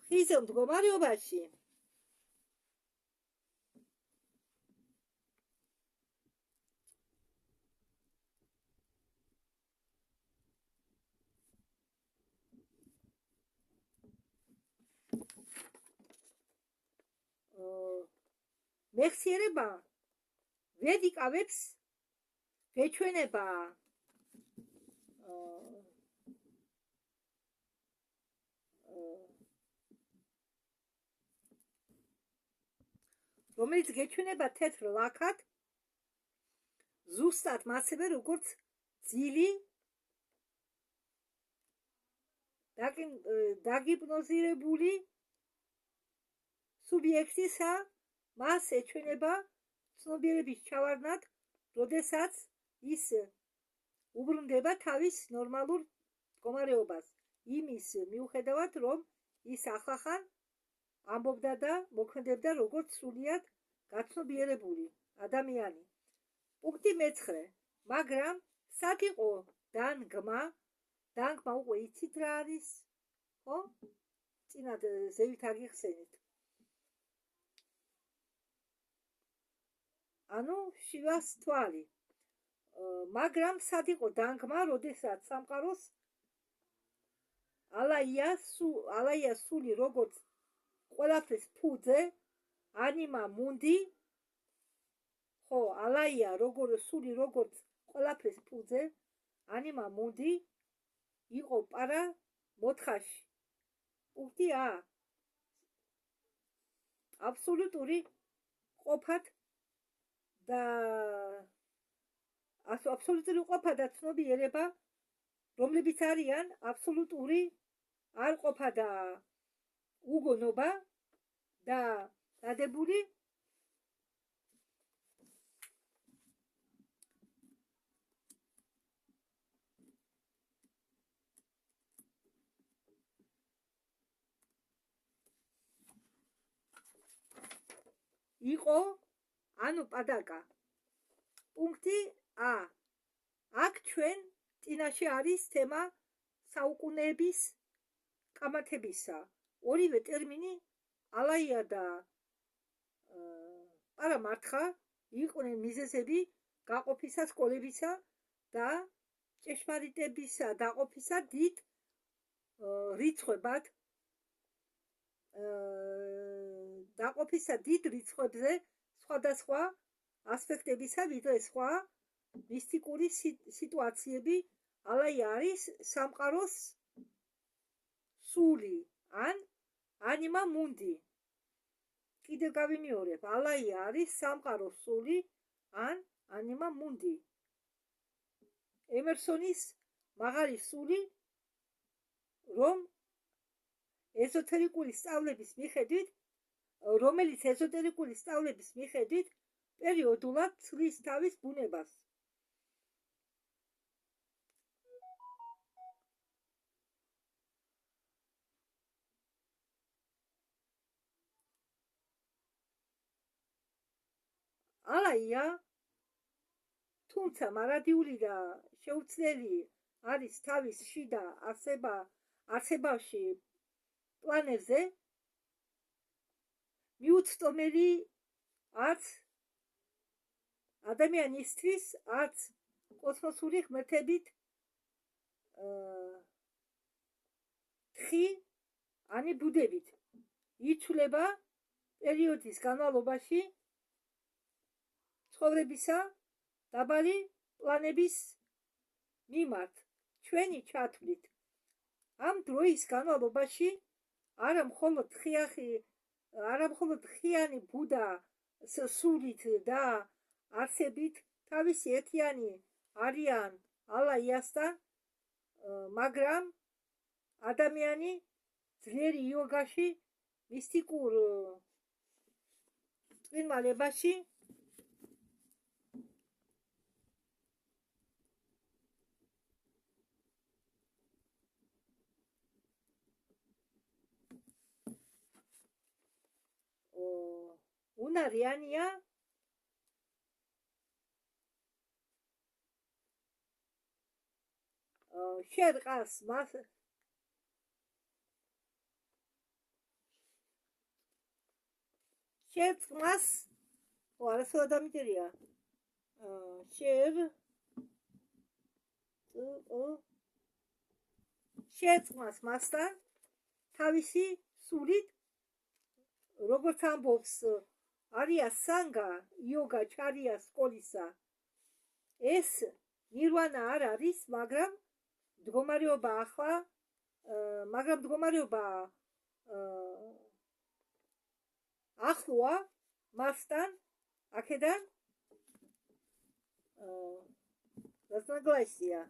ფხიზ მდგომარეობაში მეხსიერება ვედიკავებს გეჩვენება რომელიც გეჩვენება თეთრ ლაქად, ზუსტად მასევე როგორც ძილი დაგიპნოზირებული სუბიექტისა მას ეჩვენება ცნობიერების ჩავარდნად, როდესაც ის უბრუნდება თავის ნორმალურ მდგომარეობას, იმის მიუხედავად, რომ ის ახლახან ამბობდა და მოქმედებდა როგორც სრულიად გაცნობიერებული ადამიანი. პუნქტი 9. მაგრამ სად იყო დანგმა? დანგმა უკვე იცით რა არის? ხო? წინათ ზევით აგიხსენეთ. ანუ შივას თვალი. მაგრამ სად იყო დანგმა, როდესაც სამყაროს ალაია სული როგორც ყველაფრის ფუძე, ანიმა მუნდი, ხო, ალაია სული როგორც ყველაფრის ფუძე, ანიმა მუნდი იყო პარა მოთხაში, პუნქტი A აბსოლუტური ყოფად და აბსოლუტური ყოფა და ცნობიერება, რომლებიც არიან აბსოლუტური არ ყოფა და უგონობა და დადებული იყო, ანუ პადაკა. პუნქტი A. აქ ჩვენ წინაშე არის თემა საუკუნეების კამათებისა. ორივე ტერმინი ალაია და პარამართხა იყვნენ მიზეზები გაყოფისა სკოლებისა და ჭეშმარიტებისა დაყოფისა დიდ რიცხვებად დაყოფისა დიდ რიცხვებზე სხვადასხვა ასპექტებისა, ვიდრე სხვა მისტიკური სიტუაციები. ალაია არის სამყაროს სული ან ანიმა მუნდი. კიდევ გავიმეორებ, ალაია არის სამყაროს სული ან ანიმა მუნდი. ემერსონის მაღალი სული, რომ ეზოთერიკური სწავლების მიხედვით, რომელიც ეზოტერიკური სწავლების მიხედვით პერიოდულად ცვლის თავის ბუნებას. ალაია, თუმცა მარადიული და შეუცვლელი არის თავის შიდა არსებაში პლანეტზე, მიუწვდომელი არც ადამიანისთვის, არც კოსმოსური ღმერთებით თხი ანი ბუდებით. იცვლება პერიოდის განმავლობაში ცხოვრებისა დაბალი პლანების მიმართ ჩვენი ჩათვლით. ამ დროის განმავლობაში არა მხოლოდ ხიანი ბუდა სულით და არსებით თავისი ერთიანი არიან ალაიასთან, მაგრამ ადამიანი ძლიერი იოგაში, მისტიკურ წვიმალებაში უნარიანია შერყას მას შერწყმას არასოდეს დამიწერია შერწყმას მასთან თავისი სულით, როგორც ამბობს არია სანგა იოგა ჩარია სკოლისა, ეს ნირვანა არ არის, მაგრამ მდგომარეობა ახლოა მასთან, აქედან разногласия.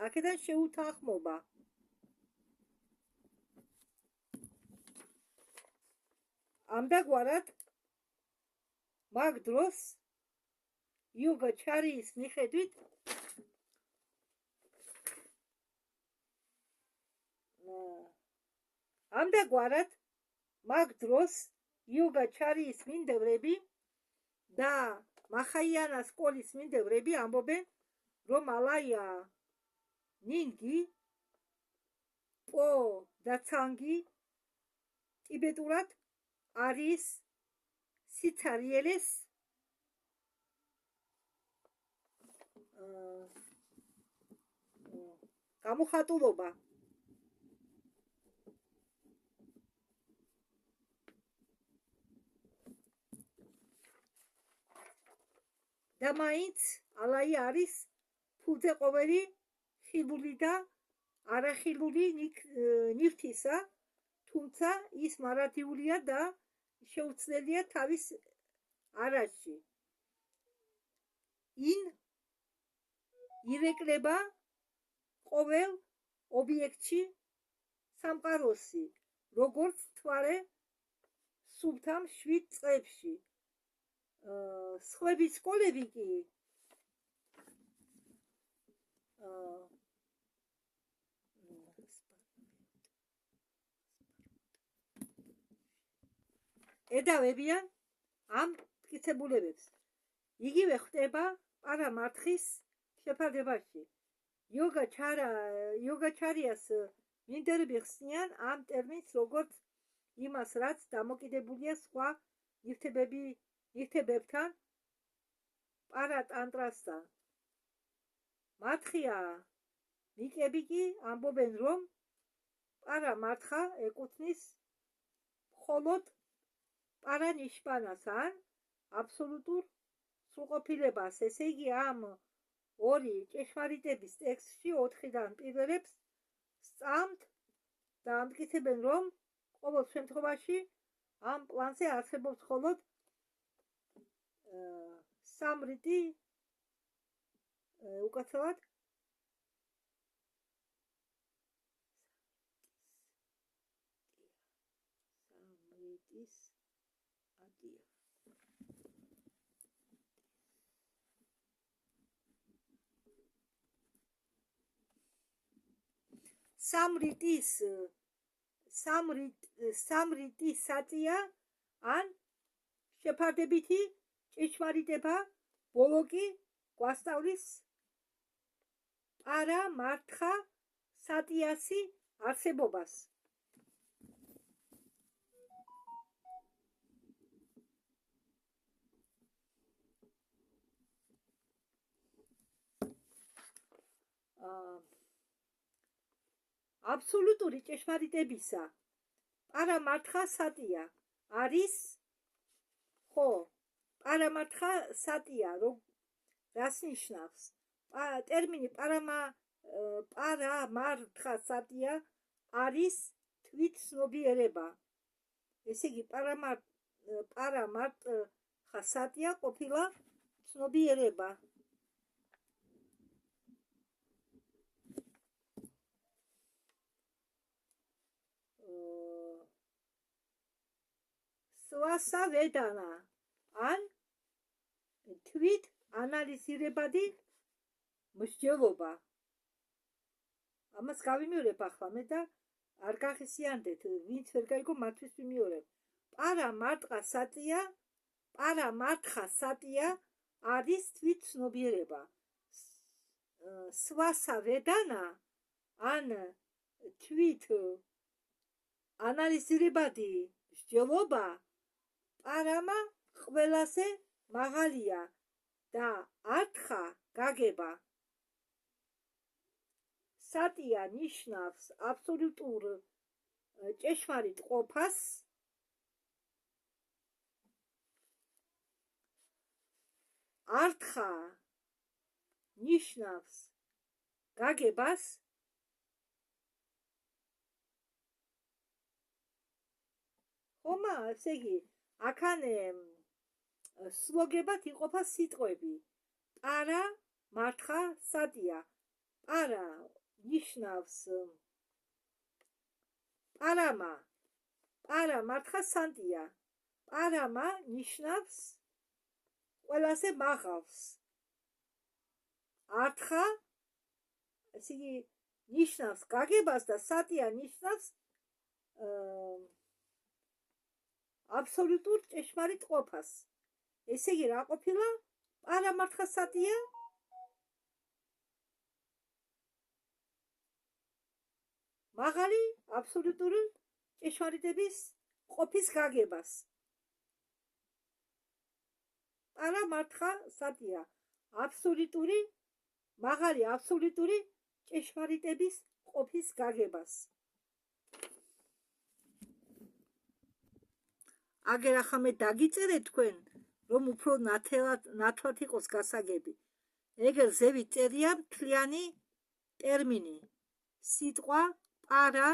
აქედან შეუთანხმობა. ამდაგვარად მაგ დროს იოგა ჩარიის მიხედვით ამდაგვარად მაგ დროს იოგა ჩარიის მიმდევრები და მახაიანა სკოლის მიმდევრები ამბობენ, რომ ალაია ნინგი, პო და ცანგი ტიბეტურად არის სიცარიელეს გამოხატულობა. და მაინც ალაი არის ფულზე ყოველი ხილული და არახილული ნივთისა, თუმცა ის მარადიულია და შეუცვლელია თავის არაჯში. ირეკლება ყოველ ობიექტში სამყაროსი, როგორც თვარე სულთა 7 წლებში. სხვების სკოლები კი ედავებიან ამ მტკიცებულებებს. იგივე ხდება პარამართხის შეფარდებაში. იოგაჩარიას მიმდევრები ხსნიან ამ ტერმინს როგორც იმას, რაც დამოკიდებულია სხვა ნივთებებთან, პარატანტრასთან. მართხია მიკები კი ამბობენ, რომ პარამართხა ეკუთვნის მხოლოდ პარანიშპანას ან აბსოლუტურ სრულყოფილებას. ესე იგი, ამ ორი ჭეშმარიტების ტექსტში 4-დან პირველებს სწამთ და ამტკიცებენ, რომ ყოველ შემთხვევაში ამ პლანზე არსებობს მხოლოდ სამრიტი, უკაცრავად სამრიტის ატია. სამრიტის ატია ან შეფარდებითი ჭეშმარიტება ბოლო კი გვასწავლის პარამართხა სატიასი არსებობას. აბსოლუტური ჭეშმარიტებისა პარამართხა სატია არის, პარამართხა სატია რას ნიშნავს? ტერმინი პარამართხა სატია არის თვითცნობიერება. ესე იგი, პარამართხა სატია ყოფილა ცნობიერება. სვასავედანა ან თვით ანალიზირებადი მსჯელობა. ამას გავიმეორებ ახლა მე და არ გახსიანდეთ, ვინც ვერ გაიგო, მათთვის ვიმეორებ. პარამართხა სატია არის თვითცნობიერება. სვასავედანა ან თვით ანალიზირებადი მსჯელობა პარამა ყველაზე მაღალია და ართხა გაგება. სატია ნიშნავს აბსოლუტურ ჭეშმარიტ ყოფას, ართხა ნიშნავს გაგებას, ესე იგი, აქანე სლოგებად იყოფა სიტყვები. პარამართხა სატია. პარა ნიშნავს პარამა. პარამართხა სატია. პარამა ნიშნავს ყველაზე მაღალს. ართხა, ესე იგი, ნიშნავს გაგებას და სატია ნიშნავს აბსოლუტურ ჭეშმარიტ ყოფას. ესე იგი, რა ყოფილა პარამართხა სატია? მაღალი აბსოლუტური ჭეშმარიტების ყოფის გაგებას. პარამართხა სატია მაღალი აბსოლუტური ჭეშმარიტების ყოფის გაგებას. აგერ ახლა მე დაგიწერეთ თქვენ, რომ უფრო ნათლად იყოს გასაგები. ეგერ ზევით წერია მთლიანი ტერმინი. სიტყვა პარა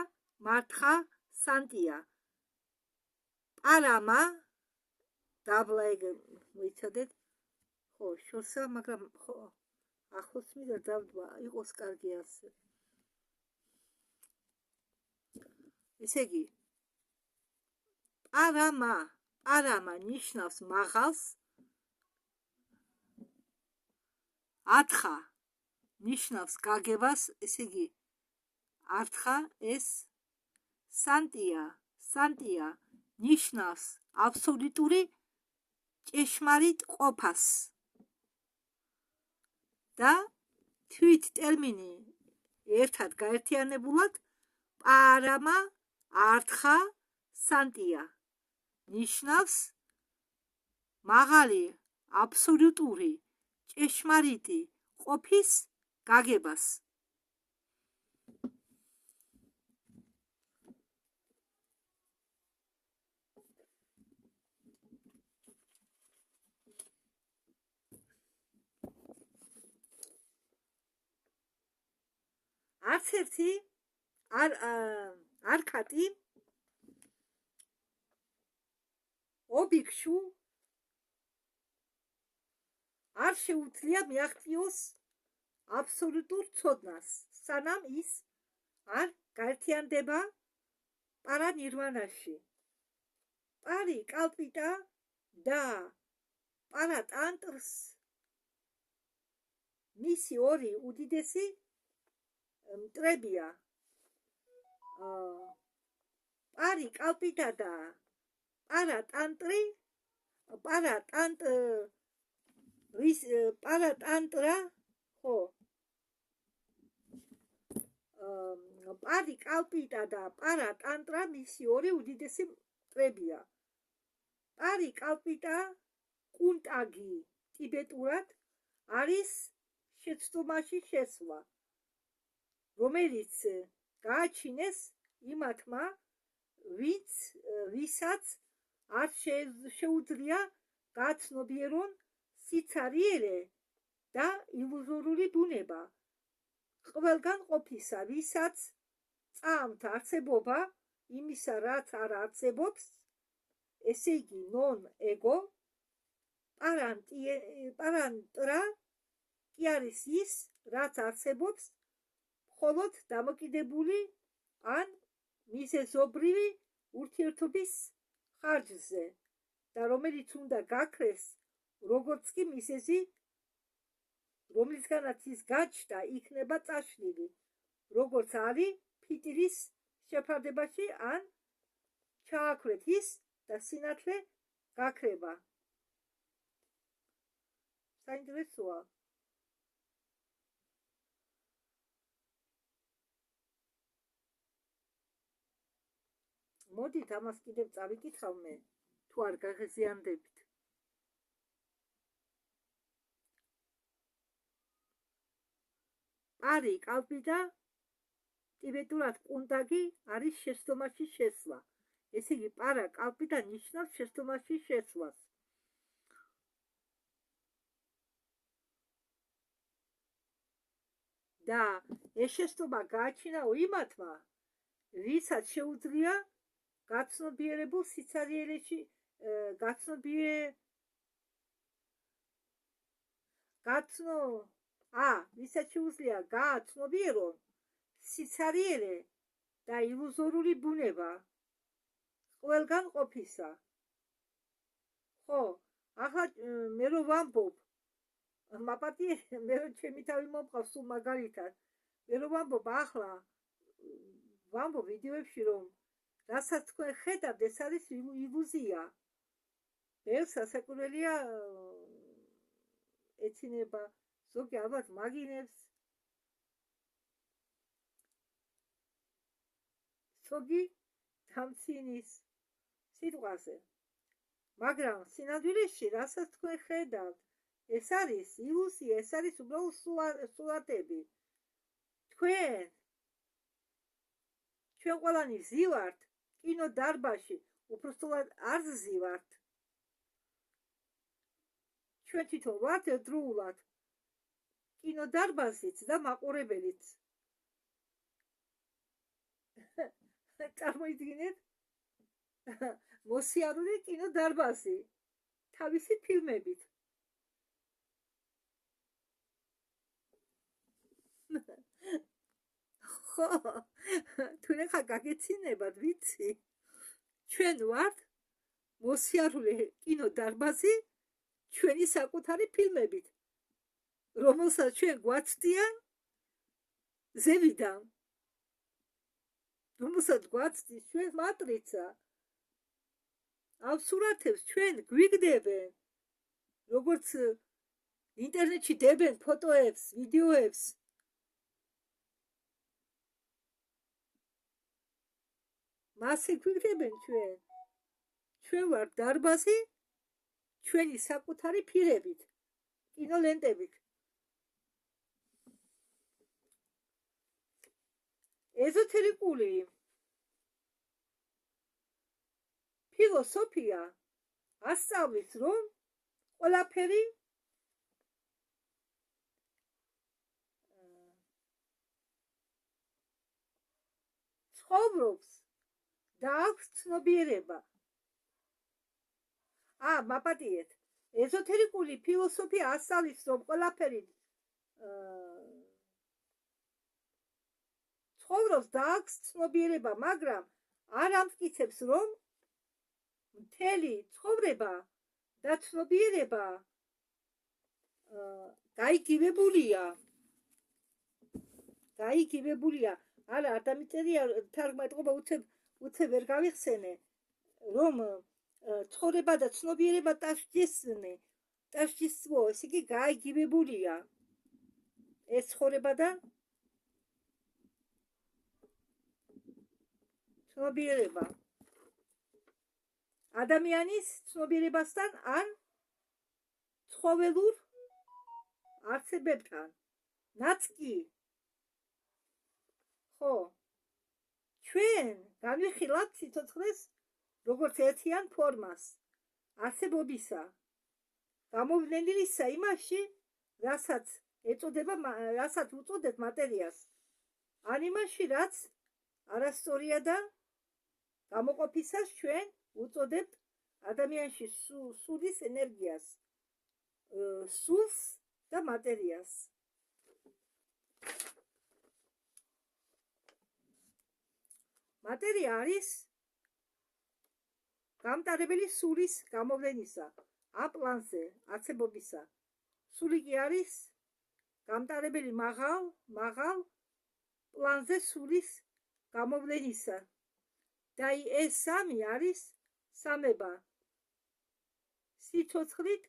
მართხა სანტია. პარამა დაბლა ეგ მოიცადეთ. ხო, შორსა, მაგრამ ხო, ახლოს მიდარ დავდვა, იყოს კარგი ასე. ესე იგი, პარამა ნიშნავს მაღალს, ათხა ნიშნავს გაგებას, ესე იგი, ართხა ეს სანტია ნიშნავს აბსოლუტური ჭეშმარიტ ყოფას და თვით ტერმინი ერთად გაერთიანებულად პარამა ართხა სანტია ნიშნავს მაღალი აბსოლუტური ჭეშმარიტი ყოფის გაგებას. არც ერთი არქატი ობიექტში არ შეუძლია მიაღწიოს აბსოლუტურ ცოდნას, სანამ ის არ გაერთიანდება პარანირვანაში. პარი კალპიტა და პარატანტრს მისი ორი უდიდესი მტრებია. პარი კალპიტა და პარატანტრა ხო, პარი კალპიტა და პარატანტრა მისი ორი უდიდესი მტრებია. პარი კალპიტა კუნტაგი ტიბეტურად არის შეცდომაში შესვლა, რომელიც გააჩინეს იმათმა, ვისაც არ შეუძლია გააცნობიერონ სიცარიელე და ილუზორული ბუნება ყველგან ყოფისა, ვისაც წამთ არსებობა იმისა, რაც არ არსებობს, ესე იგი ნონ ეგო, პარანტრა კი არის ის, რაც არსებობს მხოლოდ დამოკიდებული ან მიზეზობრივი ურთიერთობის ხარჯზე და რომელიც უნდა გაქრეს როგორც კი მიზეზი, რომლისგანაც ის გაჩნდა, იქნება წაშლილი, როგორც არის ფიტირის შეფარდებაში, ან ჩააქრეთ ის და სინათლე გაქრება. საინტერესოა. მოდით ამას კიდევ წავიკითხავ მე, თუ არ გაღიზიანდებით. პარი კალპიტა ტიბეტურად კუნტაგი არის შეცდომაში შესვლა. ესე იგი, პარა კალპიტა ნიშნავს შეცდომაში შესვლას. და ეს შეცდომა გააჩინაო იმათმა, ვისაც შეუძლია გაცნობიერებულ სიცარიელეში ვისაც შეუძლია გააცნობიერონ სიცარიელე და ილუზორული ბუნება ყველგან ყოფისა. ხო, ახლა მე რო ვამბობ, მაპატიე, მე რო ჩემი თავი მომყავს სულ მაგალითად, მე რო ვამბობ ახლა, ვამბობ ვიდეოებში, რომ რასაც თქვენ ხედავთ, ეს არის ილუზია. ბევრს ასაკვირველია ეცინება, ზოგი ალბათ მაგინებს, ზოგი დამცინის სიტყვაზე. მაგრამ სინამდვილეში, რასაც თქვენ ხედავთ, ეს არის ილუზია, ეს არის უბრალოდ სურათები. თქვენ ყველანი ვზივართ კინო დარბაზში, უпростоად არ ვზივართ. ჩვენ თვითონ ვართ ერთდროულად კინოდარბაზიც და მაყურებელიც. წარმოიდგინეთ, მოსიარულე კინოდარბაზი თავისი ფილმებით. ხო, თუ ნახა გაგეცინებათ, ვიცი. ჩვენ ვართ მოსიარულე კინოდარბაზი ჩვენი საკუთარი ფილმებით, რომელსაც ჩვენ გვაცდიან ზევიდან, რომელსაც გვაცდის ჩვენ მატრიცა. ამ სურათებს ჩვენ გვიგდებენ, როგორც ინტერნეტში დებენ ფოტოებს, ვიდეოებს. მასე გვიგდებენ ჩვენ. ჩვენ ვართ დარბაზი ჩვენი საკუთარი ფილმებით, კინოლენტებით. ეზოთერიკული ფილოსოფია ასწავლის, რომ ყველაფერი ცხოვრობს და აქვს ცნობიერება. მაპატიეთ. ეზოთერიკული ფილოსოფია ასწავლის, რომ ყველაფერი ცხოვრობს და აქვს ცნობიერება, მაგრამ არ ამტკიცებს, რომ მთელი ცხოვრება და ცნობიერება გაიგივებულია. არა, არ დამიწერია თარგმნიტობა უცებ ვერ გავიხსენე, რომ ცხოვრება და ცნობიერება ტაჟდესტვო, ესე იგი გაიგივებულია. ეს ცხოვრება და ცნობიერება ადამიანის ცნობიერებასთან ან ცხოველურ არსებებთან. ნაცკი. ხო, ჩვენ განვიხილავთ სიცოცხლეს როგორც ერთიან ფორმას, არსებობისა, გამოვლენილისა იმაში, რასაც უწოდეთ მატერიას, ან იმაში, რაც არასწორია და გამოყოფისას ჩვენ უწოდებთ ადამიანში სულის ენერგიას, სულს და მატერიას. მატერია არის გამტარებელი სულის გამოვლენისა ამ პლანზე არსებობისა. სული კი არის გამტარებელი მაღალ პლანზე სულის გამოვლენისა. და ეს სამი არის სამება სიცოცხლით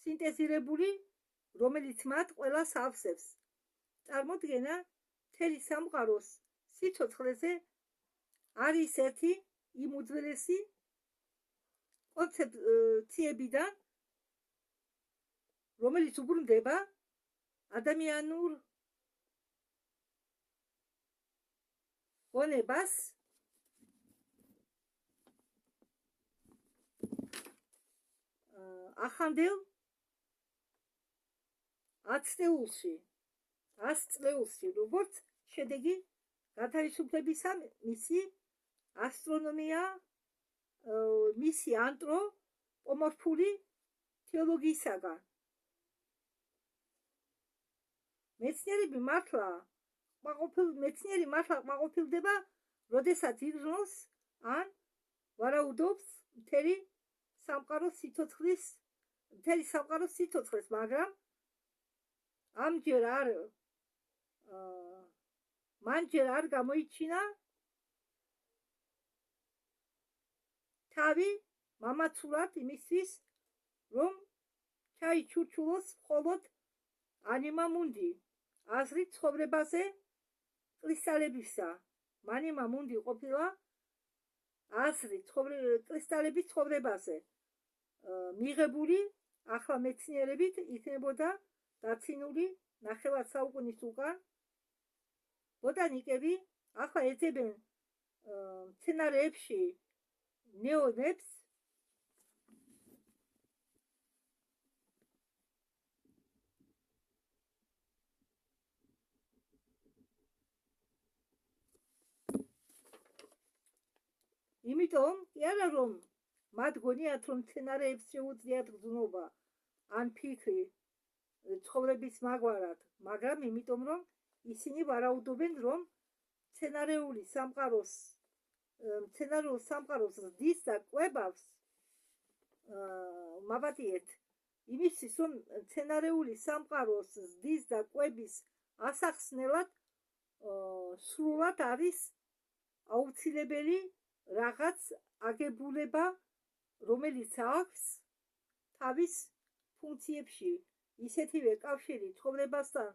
სინტეზირებული, რომელიც მათ ყველას ავსებს. წარმოდგენა მთელი სამყაროს სიცოცხლეზე არის ერთი იმ უძველესი კონცეფციებიდან, რომელიც უბრუნდება ადამიანურ გონებას ახანდელ 100 წლეულში, როგორც შედეგი გათავისუფლებისა მისი ასტრონომია, მისი ანთროპომორფული თეოლოგიისაგან. მეცნიერი მართლა კმაყოფილდება, როდესაც იგრძნობს ან ვარაუდობს მთელი სამყაროს სიცოცხლეს, მაგრამ მან ჯერ არ გამოიჩინა თავი მამაცურად იმისთვის, რომ ჩაიჩურჩულოს მხოლოდ ანიმა მუნდი, აზრით ცხოვრებაზე კრისტალებისა. ანიმა მუნდი ყოფილა აზრით კრისტალების ცხოვრებაზე მიღებული, ახლა მეცნიერებით იქნებოდა დაცინული ნახევარ საუკუნის უკან. ბოტანიკები ახლა ეძებენ მცენარეებში ნეონებს, იმიტომ კი არა რომ მათ გონიათ რომ მცენარეებს შეუძლიათ გზნობა ან ფიქრი ცხოვრების მაგვარად, მაგრამ იმიტომ რომ ისინი ვარაუდობენ რომ მცენარეულ სამყაროს ზრდის და კვებავს მაბადიეთ იმისთვის რომ მცენარეული სამყაროს ზრდის და კვების ასახსნელად სრულად არის აუცილებელი რაღაც აგებულება, რომელიც აქვს თავის ფუნქციებში ისეთივე კავშირი ცხოვრებასთან,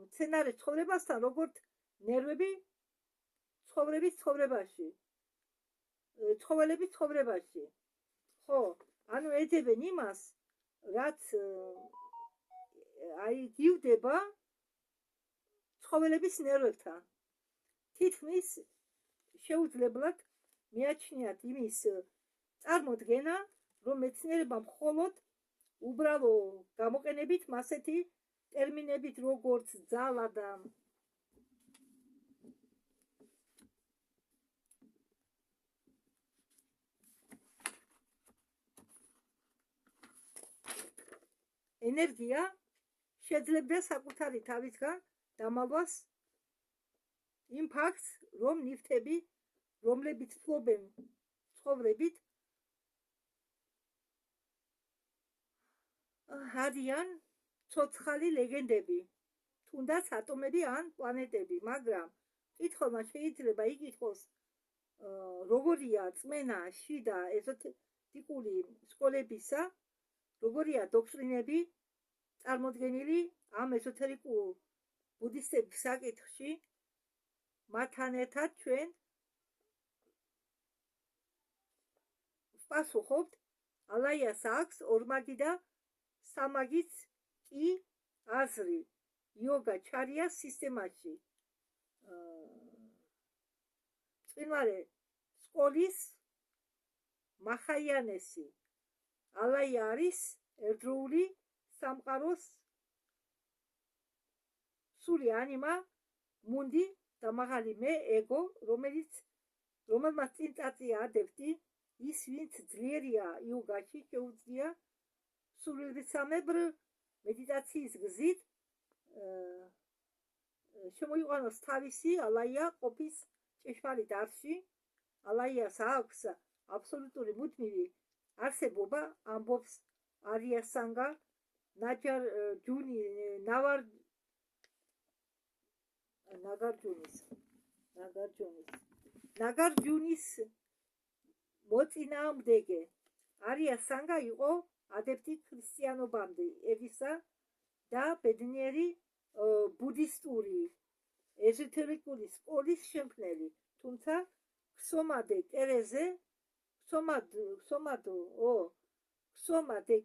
მცენარის ცხოვრებასთან, როგორც ნერვები ცხოვრების ცხოვრებაში, ცხოველების ცხოვრებაში. ხო, ანუ ეძებენ იმას, რაც გივდება ცხოველების ნერვებთან. თითქმის შეუძლებლად მიაჩნიათ იმის წარმოდგენა, რომ მეცნიერებმა მხოლოდ უბრალო გამოყენებით მასეთი ტერმინებით როგორც ძალა და ენერგია შეძლებდა საკუთარი თავისგან დამალვას იმ ფაქტს, რომ ნივთები, რომლებიც ფლობენ ცხოვრებით, არიან ცოცხალი ლეგენდები, თუნდაც ატომები ან პლანეტები, მაგრამ კითხულმა შეიძლება იკითხოს, როგორია წმენა შიდა ეზოტერიკული სკოლებისა, როგორია დოქტრინები წარმოდგენილი ამ ეზოთერიკულ ბუდისტების საკითხში, მათთან ერთად ჩვენ ვპასუხობთ, ალაიას აქვს ორმაგი და სამაგიც კი აზრი იოგა ჩარიას სისტემაში. წინვარე სკოლის მახაიანესი ალაია არის ერთდროული სამყაროს სული ანიმა მუნდი და მაღალი მე ეგო, რომელმაც წინ წაწია ადებდი, ის ვინც ძლიერია იოგაში შეუძლია სულისამებრ მედიტაციის გზით შემოიყვანოს თავისი ალაია ყოფის ჭეშმარიტ არსში. ალაიას აქვს აბსოლუტური მუდმივი არსებობა, ამბობს არია სანგა ნაგარჯუნის მოწინააღმდეგე. არია სანგა იყო ადეპტი ქრისტიანობამდე ევისა და ბედნიერი ბუდისტური ეზოთერიკული სკოლის შემქმნელი, თუმცა ქსომადე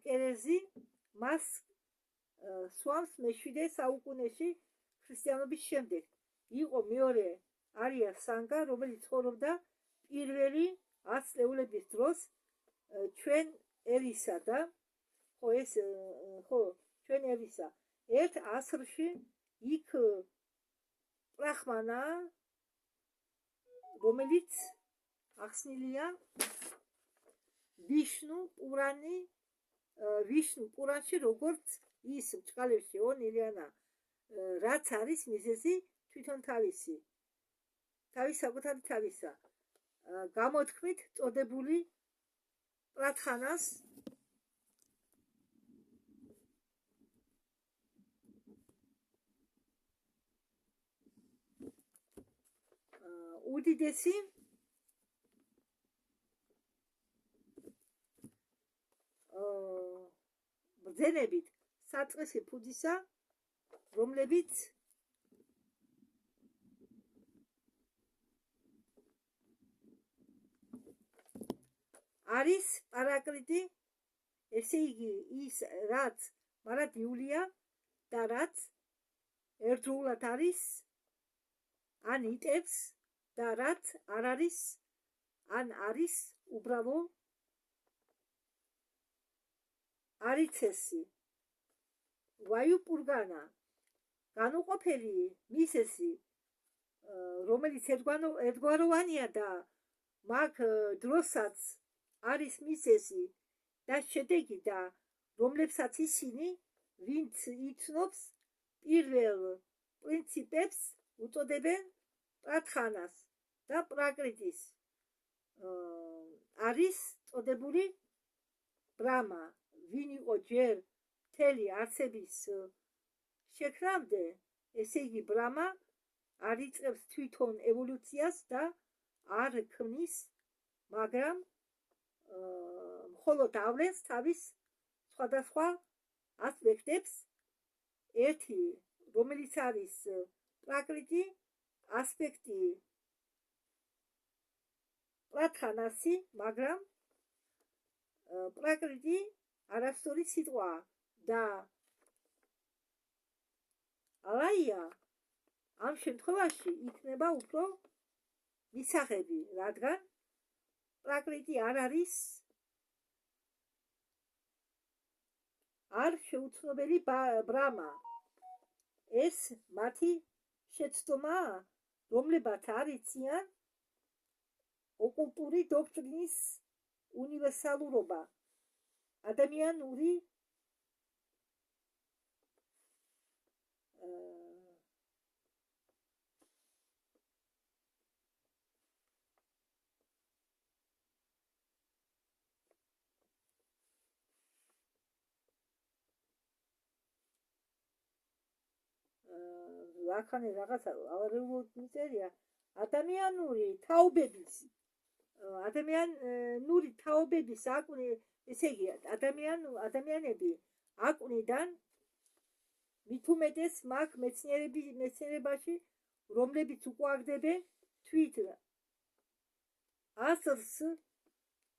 კერეზი მას სვამს მე-7 საუკუნეში ქრისტიანობის შემდეგ. იყო მეორე არია სანგა, რომელიც ცხოვრობდა პირველი 100 წლეულების დროს ჩვენ ერისა და ჩვენ ერისა ერთ ასრში იქ ბრაჰმანა, რომელიც ახსნილია ვიშნუ პურანში, როგორც ის ბჭყალებში ონილიანა, რაც არის მიზეზი თვითონ თავისი საკუთარი თავისა, გამოთქმით წოდებული პრათანას უდიდესი ბრძენებით საწყისი ფუძისა, რომლებიც არის პარაკლიტი, ესე იგი ის რაც მარადიულია და რაც ერთდროულად არის ან იტევს და რაც არ არის ან არის უბრალო არიცესი ვაიუპურგანა, განუყოფელი მისესი, რომელიც ერთგვაროვანია და მაგ დროსაც არის მიზეზი და შედეგი და რომლებსაც ისინი ვინც იცნობს პირველ პრინციპებს უწოდებენ პრათხანას და პრაკრიტის არის წოდებული ბრამა ვინ იყო ჯერ მთელი არსების შექმნამდე ესე იგი ბრამა არ იწყებს თვითონ ევოლუციას და არ ქმნის მაგრამ მხოლოდ ავლენს თავის სხვადასხვა ასპექტებს ერთი რომელიც არის პრაკრიტი ასპექტი პრათხანასი მაგრამ პრაკრიტი არასწორი სიტყვაა და ალაია ამ შემთხვევაში იქნება უფრო მისაღები რადგან პრაკრიტი არ არის არ შეუცნობელი ბრამა ეს მათი შეცდომაა რომლებაც არ იციან ოკულტური დოქტრინის უნივერსალურობა ადამიანური აქანე რაღაცა ავარიულად მიწერია ადამიანური თაობების აკვნი ესე იგი ადამიანები აკვნიდან მით უმეტეს მაგ მეცნიერებაში რომლებიც უყვარდებენ თვით აზრს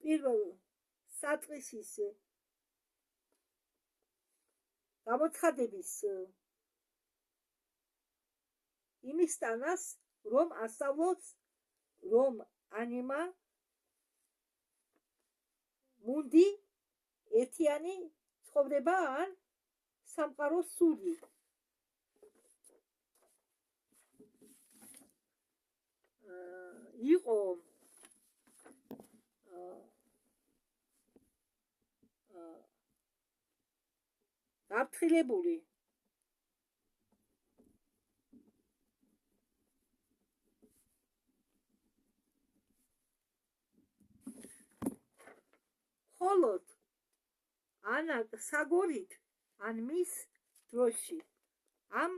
პირველ საწყისის გამოცხადების იმის სტანას რომ ასწავლოს რომ ანიმა მუნდი ერთიანი ცხოვრება ან სამყაროს სული იყო გაფრთხილებული ხოლოდ ანაკ საგორით ან მის დროში ამ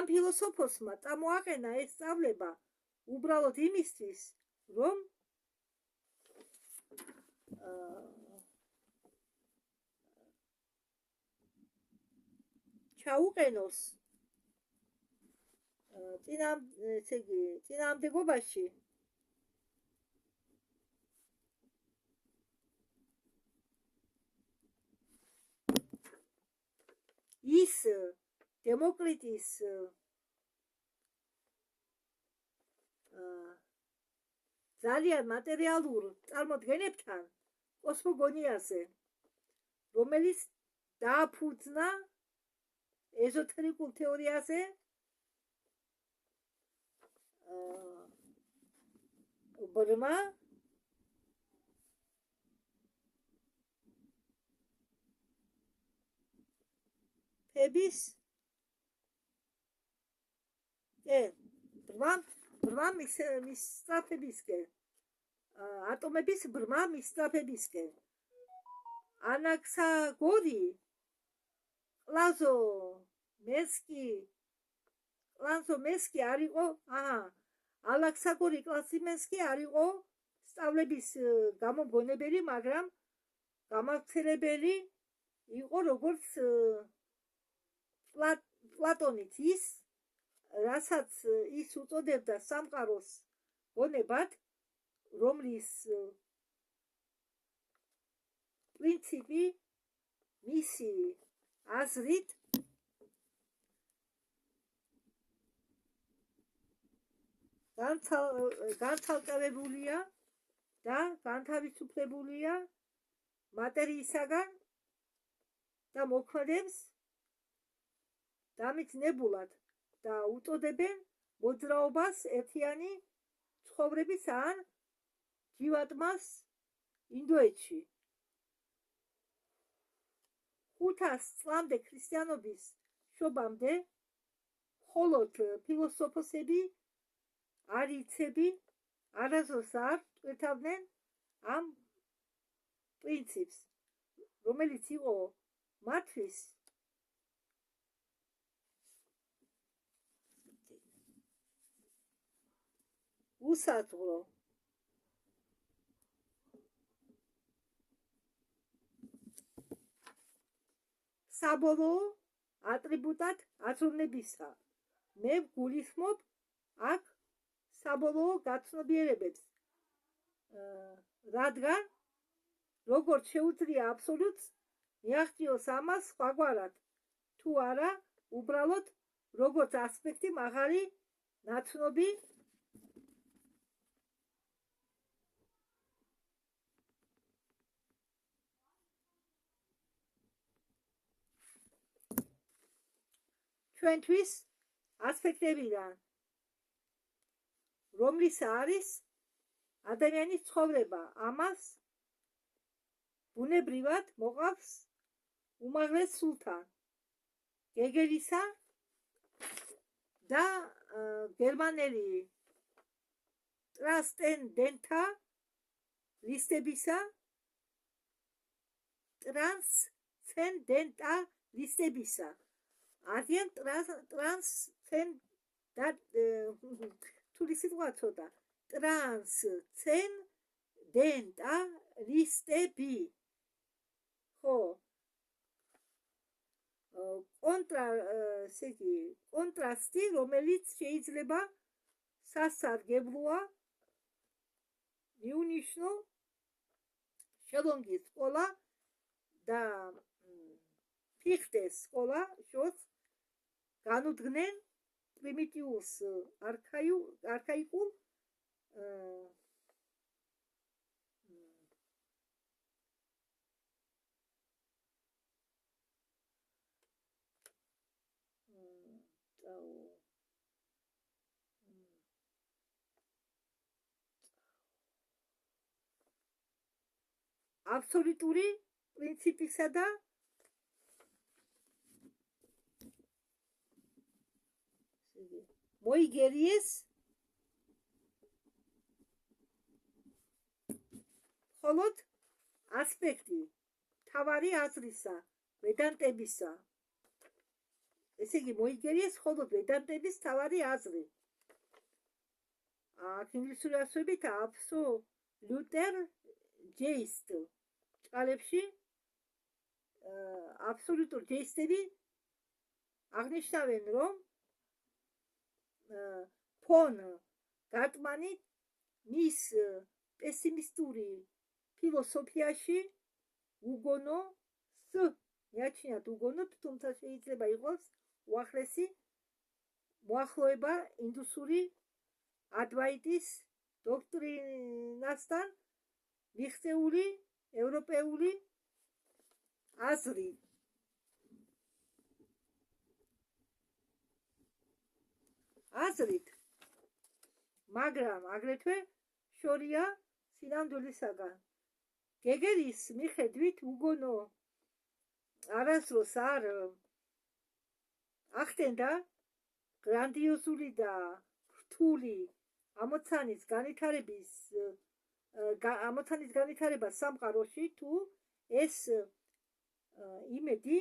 ფილოსოფოსმა წამოაყენა ეს სწავლება უბრალოდ იმისთვის რომ ჩაუყენოს წინააღმდეგობაში ის დემოკრიტის ძალიან მატერიალურ წარმოდგენებთან კოსმოგონიაზე რომელიც დააფუძნა ეზოთერიკულ თეორიაზე ბრმა ფების ბრმა მისწრაფებისკენ ატომების ბრმა მისწრაფებისკენ ანაქსაგორი კლაზო მესკი არ იყო ალაქსაგორი კლასიმენსკი არ იყო სწავლების გამოგონებელი მაგრამ გამავრცელებელი იყო როგორც პლატონიც ის რასაც ის უწოდებდა სამყაროს გონებად რომლის პრინციპი მისი აზრით განცალკევებულია და განთავისუფლებულია მატერიისაგან და მოქმედებს დამიძნებულად და უწოდებენ მოძრაობას ერთიანი ცხოვრების ან ჯივატმას ინდოეთში. 500 წლამდე ქრისტიანობის შობამდე მხოლოდ ფილოსოფოსები, არიეცები არასდროს არ ტვირთავდნენ ამ პრინციპს, რომელიც იყო მათთვის უსაზღვრო. საბოლოო ატრიბუტად აზროვნებისა. მე ვგულისხმობ აქ საბოლოო გაცნობიერებებს, რადგან როგორც შეუძლია აბსოლუტს მიაღწიოს ამას სხვაგვარად, თუ არა უბრალოდ როგორც ასპექტი მაღალი ნაცნობი ჩვენთვის ასპექტებიდან, რომლის არის ადამიანის ცხოვრება. ამას ბუნებრივად მოყავს უმაღლეს სულთან გეგელისა და გერმანელი ტრანსცენდენტალისტებისა არიან ტრანსცენდენტალისტები. ხო, კონტრასტი, რომელიც შეიძლება სასარგებლოა მიუნიშნო შელონგის სკოლა და ფიხტეს სკოლა შორს განუდგნენ პრიმიტიულს არქაიკულ აბსოლუტური პრინციპისა და მოიგერიეს მხოლოდ ასპექტი თავარი აზრისა, ვედანტებისა. ესე იგი, მოიგერიეს მხოლოდ ვედანტების თავარი აზრი. აქ ინგლისური ასოებით აბსოლუტერ ჯეისტ ჭალებში აბსოლუტურ ჯეისტები აღნიშნავენ, რომ ფონ გარტმანი მის პესიმისტური ფილოსოფიაში უგონოს მიაჩნიათ უგონოდ, თუმცა შეიძლება იყოს უახლესი მოახლოება ინდუსური ადვაიტის დოქტრინასთან მიღწეული ევროპეული აზრით, მაგრამ აგრეთვე შორია სინამდვილისაგან. გეგელის მიხედვით უგონო არასდროს არ ახდენდა გრანდიოზული და რთული ამოცანის განვითარება სამყაროში, თუ ეს იმედი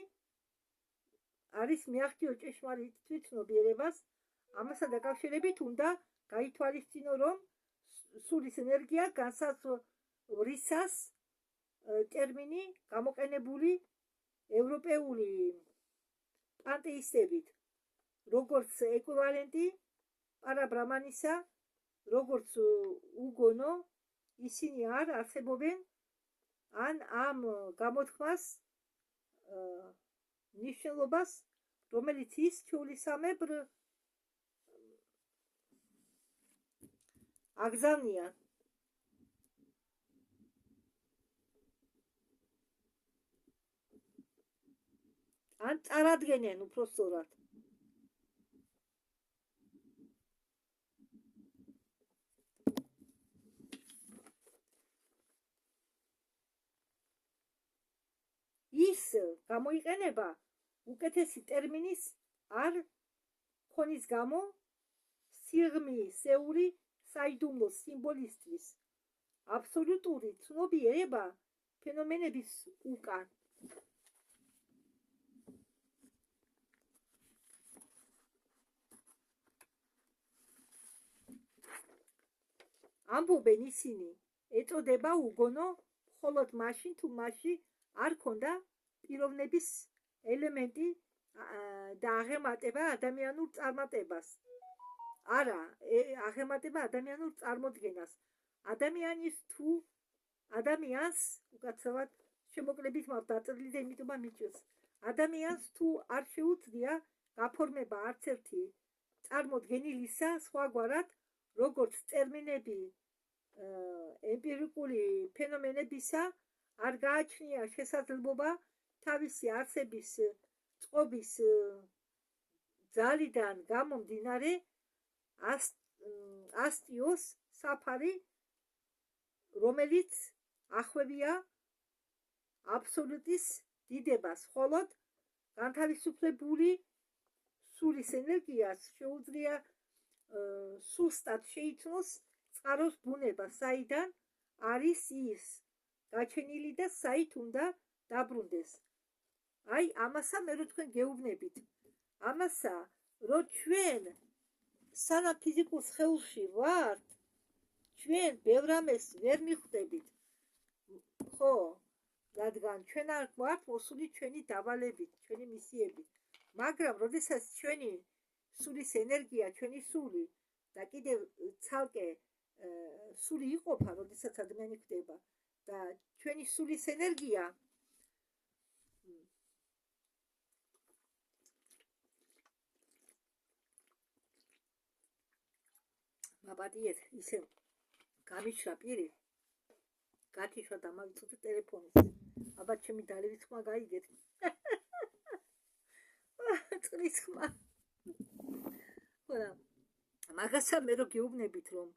არის მიაღწიო ჭეშმარიტ თვითცნობიერებას. ამასთან დაკავშირებით უნდა გაითვალისწინო, რომ სულის ენერგია განსაზღვრისას ტერმინი გამოყენებული ევროპეული პანტეისტებით, როგორც ეკვივალენტი პარაბრამანისა, როგორც უგონო, ისინი არ არსებობენ ან ამ გამოთქმას ნიშნულობას, რომელიც ის ჩვეულისამებრ აგზავნიან. ან წარადგენენ უფრო სწორად. გამოიყენება უკეთესი ტერმინის არ ქონის გამო სიღრმისეული საიდუმლო სიმბოლისტვის აბსოლუტური ცნობიერება ფენომენების უკან. ამბობენ ისინი, ეწოდება უგონო მხოლოდ მაშინ თუ მასში არ ქონდა პიროვნების ელემენტი და აღემატება ადამიანურ წარმატებას. არა, აღემატება ადამიანურ წარმოდგენას. ადამიანს უკაცრავად შემოკლებით მაქვს დაწერილი და იმიტომ მიჭირს. ადამიანს თუ არ შეუძლია გაფორმება არც ერთი წარმოდგენილისა სხვაგვარად, როგორც ტერმინები ემპირიკული ფენომენებისა, არ გააჩნია შესაძლებლობა თავისი არსების წყობის ძალიდან გამომდინარე ასტიოს საფარი, რომელიც ახვევია აბსოლუტის დიდებას, ხოლოდ განთავისუფლებული სულის ენერგიას შეუძლია სუსტად შეიცნოს წყაროს ბუნება, საიდან არის ის გაჩენილი და საით უნდა დაბრუნდეს. აი, ამასა მე რო თქვენ გეუბნებით. ამასა, რო ჩვენ სანამ ფიზიკურ სხეულში ვართ, ჩვენ ბევრ ამას ვერ მიხვდებით. ხო, რადგან ჩვენ არ გვაქვს მოსული ჩვენი დავალებით, ჩვენი მისიებით. მაგრამ როდესაც ჩვენი სულის ენერგია, ჩვენი სული და კიდევ ცალკე სული იყოფა, როდესაც ადამიანი ხდება და ჩვენი სულის ენერგია მაპატიეთ, ისე გამიშრა პირი, გათიშვა და მავიწოდე ტელეფონის. აბა ჩემი დალევის ხმა გაიგეთ. წყლის ხმა. მაგასა მე რო გეუბნებით, რომ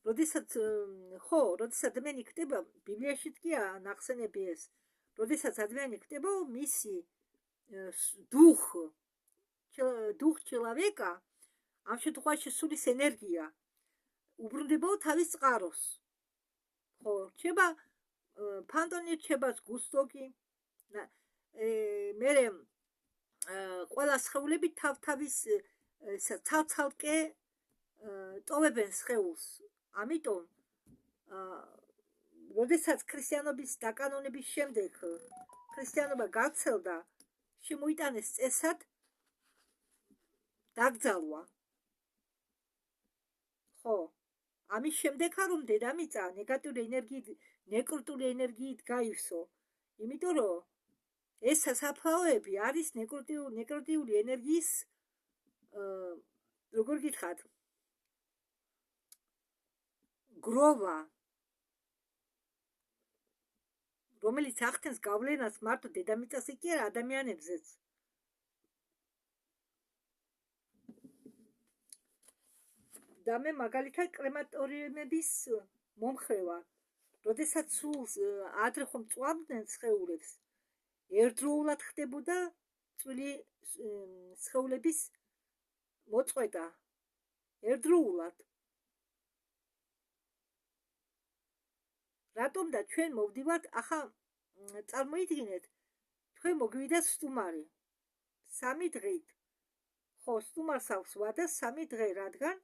როდესაც ადამიანი ხდება, ბიბლიაშიც კი ნახსენები ეს, როდესაც ადამიანი ხდება, მისი дух человека, ამ შემთხვევაში სულის ენერგია უბრუნდება თავის წყაროს. ხო, რჩება ფანტონი, რჩება გუსტოკი. მე ყველა სხეულები თავ-თავის ცალ-ცალკე ტოვებენ სხეულს. ამიტომ როდესაც ქრისტიანობის დაკანონების შემდეგ ქრისტიანობა გავრცელდა, შემოიტანეს წესად დაკრძალვა. ხო, ამის შემდეგ რომ დედამიწა ნეგატიური ენერგიით, ნეკროტული ენერგიით გაივსო. იმიტომ რომ ეს სასაფლაოები არის ნეკროტიული ენერგიის, როგორ გითხრათ, გროვა, რომელიც ახდენს გავლენას მარტო დედამიწაზე კი არა, ადამიანებზეც. და მე მაგალითად კრემატორიუმების მომხრე ვარ. როდესაც სულს ადრე ხომ წვავდნენ სხეულებს, ერთდროულად ხდებოდა წვილი სხეულების მოწყვეტა. ერთდროულად. რატომ და ჩვენ მოვდივართ, ახლა წარმოიდგინეთ, თქვენ მოგვივიდა სტუმარი 3 დღით. ხო, სტუმარს აქვს ვადა 3 დღე, რადგან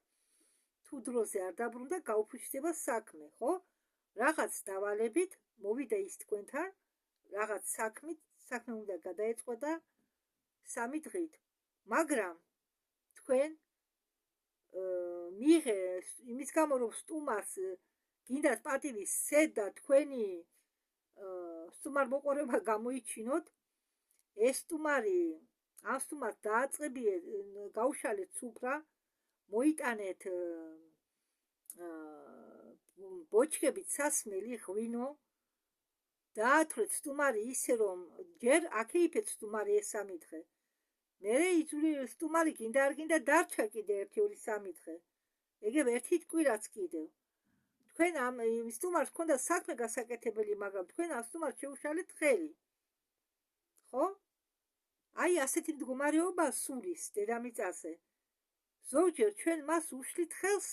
თუ დროზე არ დაბრუნდა, გაუფუჭდება საქმე, ხო? რაღაც დავალებით მოვიდა ის თქვენთან, რაღაც საქმე უნდა გადაეწყვეტა 3 დღით. მაგრამ თქვენ მიიღე იმის გამო, რომ სტუმარს გინდათ პატივი სცედა თქვენი სტუმარმოყვარეობა გამოიჩინოთ, ეს სტუმარი, ამ სტუმარს დააწყებიეთ, გაუშალეთ სუფრა, მოიტანეთ ბოჩქებით სასმელი ღვინო, დაათვრეთ სტუმარი ისე, რომ ჯერ აქეიფეთ სტუმარი ეს 3 დღე. მერე სტუმარი გინდა არ გინდა დარჩა კიდე 1-2-3 დღე. ეგებ ერთი კვირაც კიდევ. თქვენ ამ სტუმარს ქონდა საქმე გასაკეთებელი, მაგრამ თქვენ ამ სტუმარს შეუშალეთ ხელი. ხო? აი ასეთი მდგომარეობა სულის დედამიწაზე. ზოგჯერ ჩვენ მას უშლით ხელს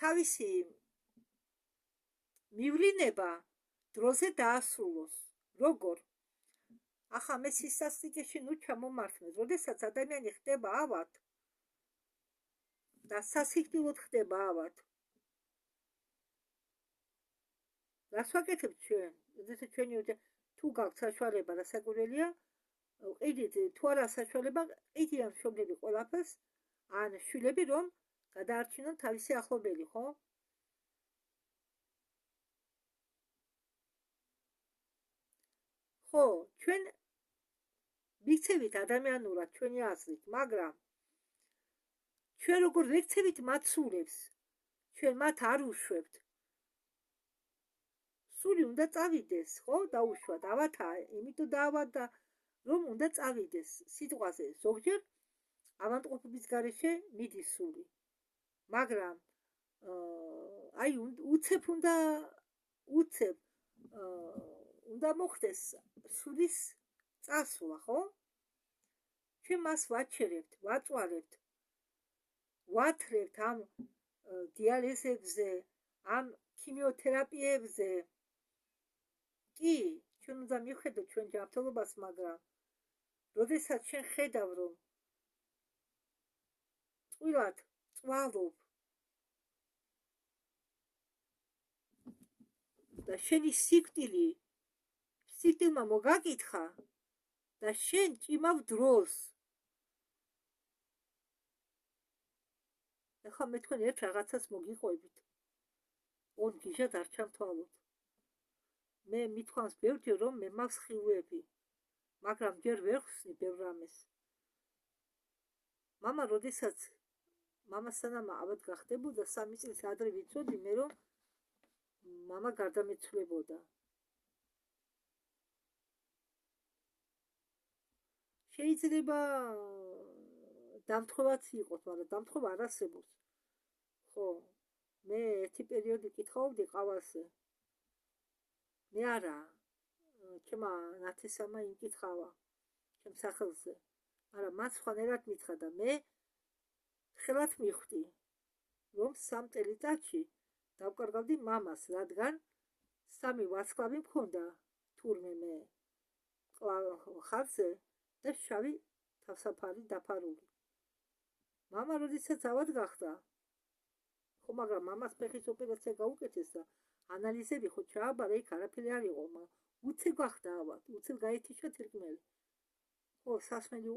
თავისი მივლინება დროზე დაასრულოს. როგორ? ახლა მე სისასტიკეში ნუ ჩამომართმევ, როდესაც ადამიანი ხდება ავად და სასიკვდილოდ ხდება ავად. რას ვაკეთებთ ჩვენ? როდესაც ჩვენი თუ გაქვთ საშუალება და საკვირველია, ყიდით, თუ არა საშუალება, ყიდით ამ მშობლები ყველაფერს, ან შვილები რომ გადაარჩინონ თავისი ახლობელი, ხო? ხო, ჩვენ ვიქცევით ადამიანურად ჩვენი აზრით, მაგრამ ჩვენ როგორ ვექცევით მათ სულებს, ჩვენ მათ არ უშვებთ. სული უნდა წავიდეს, ხო, დაუშვათ, ავათა, იმიტომ დაავადდა, რომ უნდა წავიდეს. სიტყვაზე ზოგჯერ ავადმყოფობის გარეშე მიდის სული, მაგრამ აი უცებ უნდა მოხდეს სულის წასვლა, ხო? ჩვენ მას ვაჩერებთ, ვაწვალებთ, ვათრევთ ამ დიალიზებზე, ამ ქიმიოთერაპიებზე. კი, ჩვენ უნდა მივხედოთ ჩვენ ჯანმრთელობას, მაგრამ როდესაც ჩვენ ხედავ, რომ წვილად წვალობ და შენი სიკვდილმა მოგაკითხა და შენ ჭიმავ დროს. ახლა მე თქვენ ერთ რაღაცას მოგიყვებით. ორ გიჟად არ ჩამთვალოთ. მე მithქვამს ბევრჯერ, რომ მე მაქვს ხილვები, მაგრამ ჯერ ვერ ხსნი ბევრ რამეს. მამასთან ავად გახდებოდა 3 წლის ადრე ვიცოდი მე, რომ მამა გარდამეცვლებოდა. შეიძლება დამთხოვაც იყოს, მაგრამ დამთხოვა არ არსებობს. ხო, მე ერთი პერიოდი კითხავდი ყავასზე. მე არა, ჩემმა ნათესავმა იმკითხავა, ჩემ სახელზე, მაგრამ მას სხვანაირად მითხრა და მე ხელად მიხვდი, რომ 3 წელიწადში დავკარგავდი მამას, რადგან 3 ვარსკვლავი მქონდა თურმე მე ხარზე და შავი თავსაფარი დაფარული. მამა როდესაც ავად გახდა, ხო, მაგრამ მამას ფეხის ოპერაცია გაუკეთეს და ანალიზები ხო ჩააბარა, იქ არაფერი არ იყო, უცებ გახდა ავად, უცებ გაეთიშა თირკმელი. ხო, სასმელი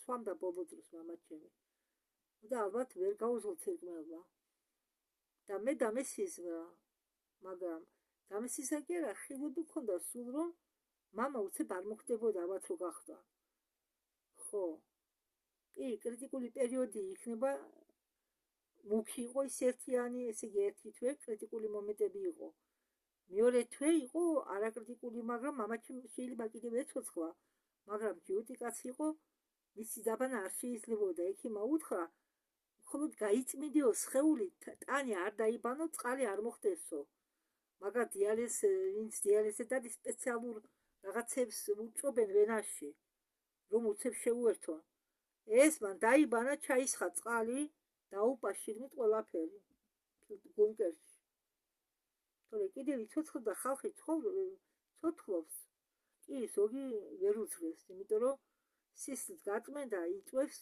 სვამდა ბოლო დროს მამა ჩემი. და ალბათ ვერ გაუძლო თირკმელმა. და მე დამესიზმრა, მაგრამ დამესიზმრა კი არა, ხილვები მქონდა სულ, რომ მამა უცებ არ მოხდებოდა ავად რო გახდა. ხო, კი, კრიტიკული პერიოდი იქნება, მუქი იყო ის ერთიანი, ესე იგი ერთი თვე კრიტიკული მომენტები იყო. მეორე თვე იყო არაკრიტიკული, მაგრამ მამაჩემ შეიძლება კიდევ ეცოცხლა, მაგრამ ჯიუტი კაცი იყო, მისი დაბანა არ შეიძლებოდა. ექიმმა უთხრა, მხოლოდ გაიწმინდიო სხეული, ტანი არ დაიბანო, წყალი არ მოხდესო. მაგრამ ვინც დიალიზზე დადის, სპეციალურ რაღაცებს უჭობენ ვენაში, რომ უცებ შეუერთონ. ეს მან დაიბანა, ჩაისხა წყალი, დაუპა შიგნით ყველაფერი ბუნკერში. თორე კიდევ იცოცხლდა ხალხი ცოცხლობს, კი, ზოგი ვერ უძლებს, იმიტომ რომ სისხლის გაწმენდა იწვევს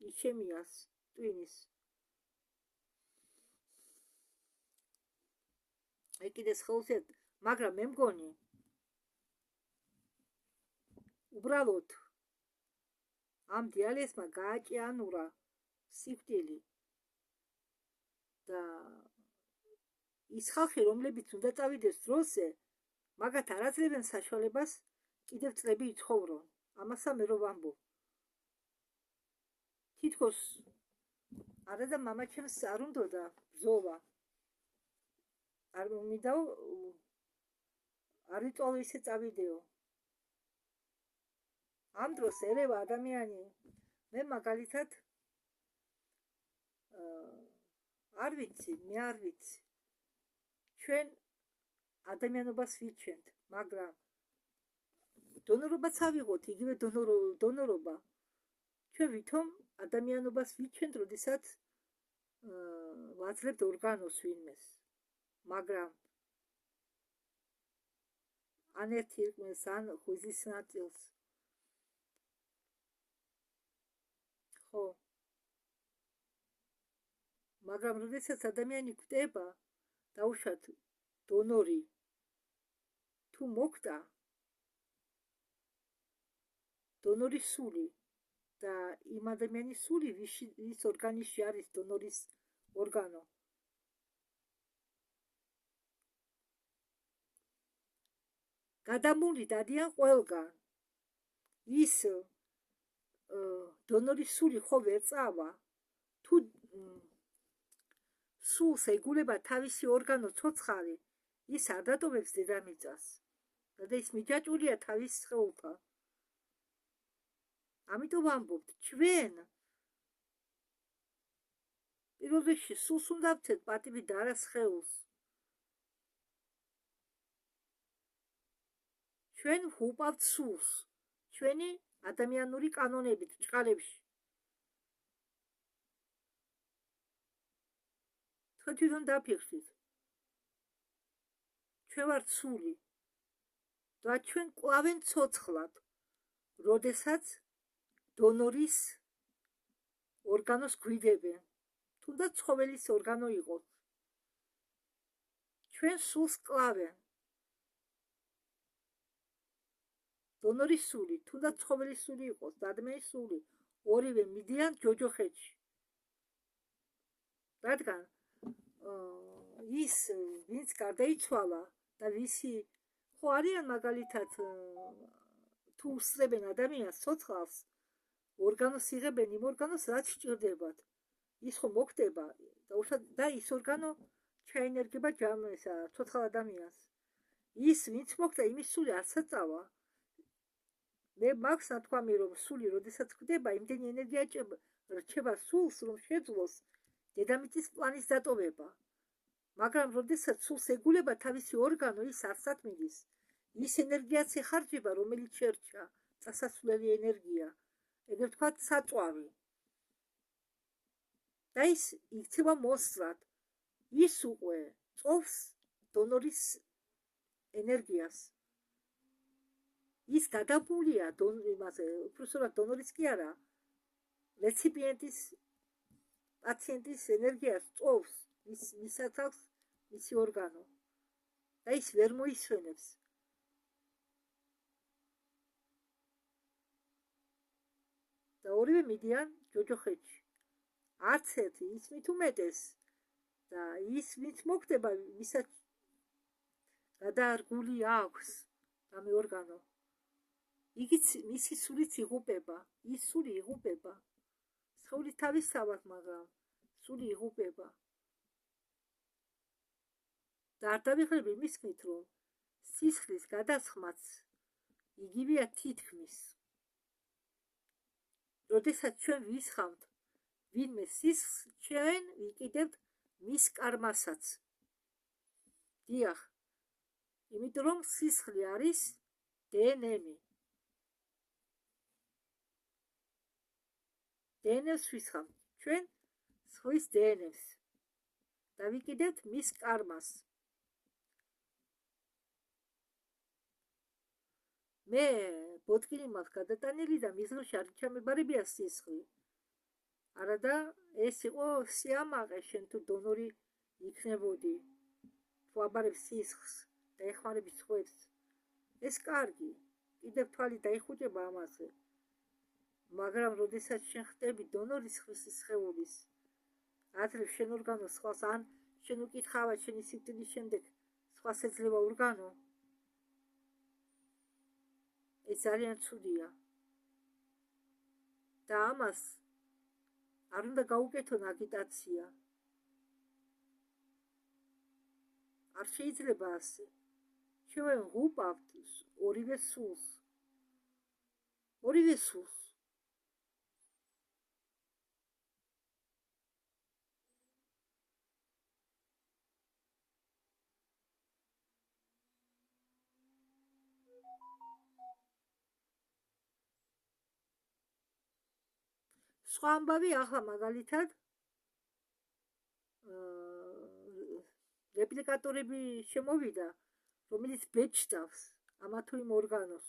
იშემიას, ტვინის. აი კიდე სხეულზე, მაგრამ მე მგონი, უბრალოდ ამ დიალიზმა გააჭიანურა სიკვდილი და ის ხალხი, რომლებიც უნდა წავიდეს დროზე, მაგათ არ აძლევენ საშუალებას კიდევ წლები იცხოვრონ. ამასა მე რო ვამბობ. თითქოს არა და მამაჩემს არ უნდოდა ბრძოლა. არ მომიდაო, არ იწვალო ისე წავიდეო. ამ დროს ერევა ადამიანი, მე მაგალითად არ ვიცი, ჩვენ ადამიანობას ვიჩენთ, მაგრამ დონორობაც ავიღოთ, იგივე დონორობა. ჩვენ ვითომ ადამიანობას ვიჩვენთ, როდესაც ვაძლევთ ორგანოს ვინმეს. მაგრამ ან ერთი ირკმეს, ან ღვიძლის ნაწილს. ხო. მაგრამ როდესაც ადამიანი გვტება, დაუშვათ დონორი თუ მოკვდა, დონორის სული და იმ ადამიანის სული, ვის ორგანიზში არის დონორის ორგანო. გადამული დადიან ყველგან. ის დონორის სული ხო ვერ წავა, თუ სულს ეგულება თავისი ორგანო ცოცხალი, ის არ დატოვებს დედამიწას. და ის მიჯაჭვულია თავის სხეულთან. ამიტომ ვამბობთ, ჩვენ პირველ რიგში სულს უნდა ვცეთ პატივი და არა სხეულს. ჩვენ ვუპავთ სულს, ჩვენი ადამიანური კანონებით ჭყალებში. თქვენ თვითონ დაფიქრდით. ჩვენ ვართ სული და ჩვენ ყვავენ ცოცხლად, როდესაც დონორის ორგანოს გვიდებენ. თუნდაც ცხოველის ორგანო იყოს. ჩვენ სულს კლავენ. დონორის სული, თუნდაც ცხოველის სული იყოს, და ადამიანის სული, ორივე მიდიან ჯოჯოხეთში. რადგან ის, ვინც გარდაიცვალა და ვისი, ხო არიან მაგალითად, თუ უსწრებენ ადამიანს ცოცხალს, ორგანოს იღებენ იმ ორგანოს, რაც სჭირდებათ. ის ხო მოკვდება და ის ორგანო ჩაენერგება ცოცხალ ადამიანს. ის, ვინც მოკვდა, იმის სული არ საწავა. მე მაქვს ნათქვამი, რომ სული, როდესაც კვდება, იმდენი ენერგია რჩება სულს, რომ შეძლოს დედამიწის პლანის დატოვება. მაგრამ როდესაც სულს ეგულება თავისი ორგანო, ის არსად მიდის. ის ენერგიაც ეხარჯება, რომელიც შერჩა, წასასვლელი ენერგია, ეგრეთ ვთქვათ, საწვავი. და ის იქცევა მოსწრად. ის უკვე წოვს დონორის ენერგიას. ის გადამულია უпроსტად დონორის კი არა, რეციპიენტის, პაციენტის ენერგიას წოვს მისაც აქვს მისი ორგანო და ის ვერ მოისვენებს. და ორივე მიდიან ჯოჯოხეთში. არც ერთი, ის მით უმეტეს და ის, ვინც მოკვდება, ვისაც გადაარგული აქვს ამ ორგანო, მისი სულიც იღუპება, ის სული იღუპება. სხეული თავისთავად, მაგრამ სული იღუპება. და არ დავიღრები მისკნით, რომ სისხლის გადასხმაც იგივეა თითქმის. როდესაც ჩვენ ვისხამთ ვინმე სისხლს, ჩვენ ვიკიდებთ მის კარმასაც. დიახ, იმიტომ რომ სისხლი არის დნმ. დნმ-ს ვისხამთ ჩვენ სხვის დნმ-ს და ვიკიდებთ მის კარმას. მე ბოთკინი მაქვს გადატანილი და მის ღირში არ ჩამებარებია სისხლი. არადა ეს იყო სიამაყე, შენ თუ დონორი იქნებოდი, თუ აბარებ სისხლს და ეხმარები სხვებს. ეს კარგი, კიდევ თვალი დაიხუჭება ამაზე. მაგრამ როდესაც შენ ხტები დონორის სხეულის, აძლევ შენ ორგანოს სხვას, ან შენ უკითხავად შენი სიკვდილის შემდეგ სხვას ეძლევა ორგანო, ეს ძალიან ცუდია. და ამას არ უნდა გაუკეთონ აგიტაცია. არ შეიძლება ასე. ჩვენ ვუპავთ ორივე სულს. ორივე სულს. სხვა ამბავი ახლა მაგალითად რეპლიკატორები შემოვიდა, რომელიც ბეჭდავს ამა თუ იმ ორგანოს.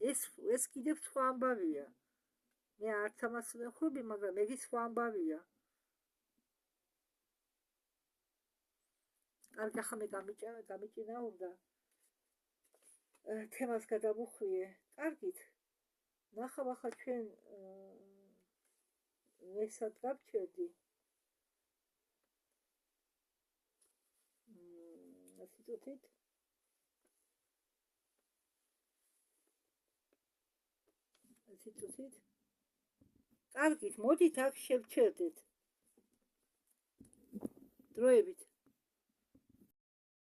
ეს კიდევ სხვა ამბავია. მე არც ამას ვხვდები, მაგრამ ეგ სხვა ამბავია. კარგი, ახლა მე გამიჭინა უნდა თემას გადავუხვიე. კარგით. ნახავ ახლა ჩვენ მესად გავჩერდი. ასიტყვით. კარგით, მოდით აქ შევჩერდეთ. დროებით.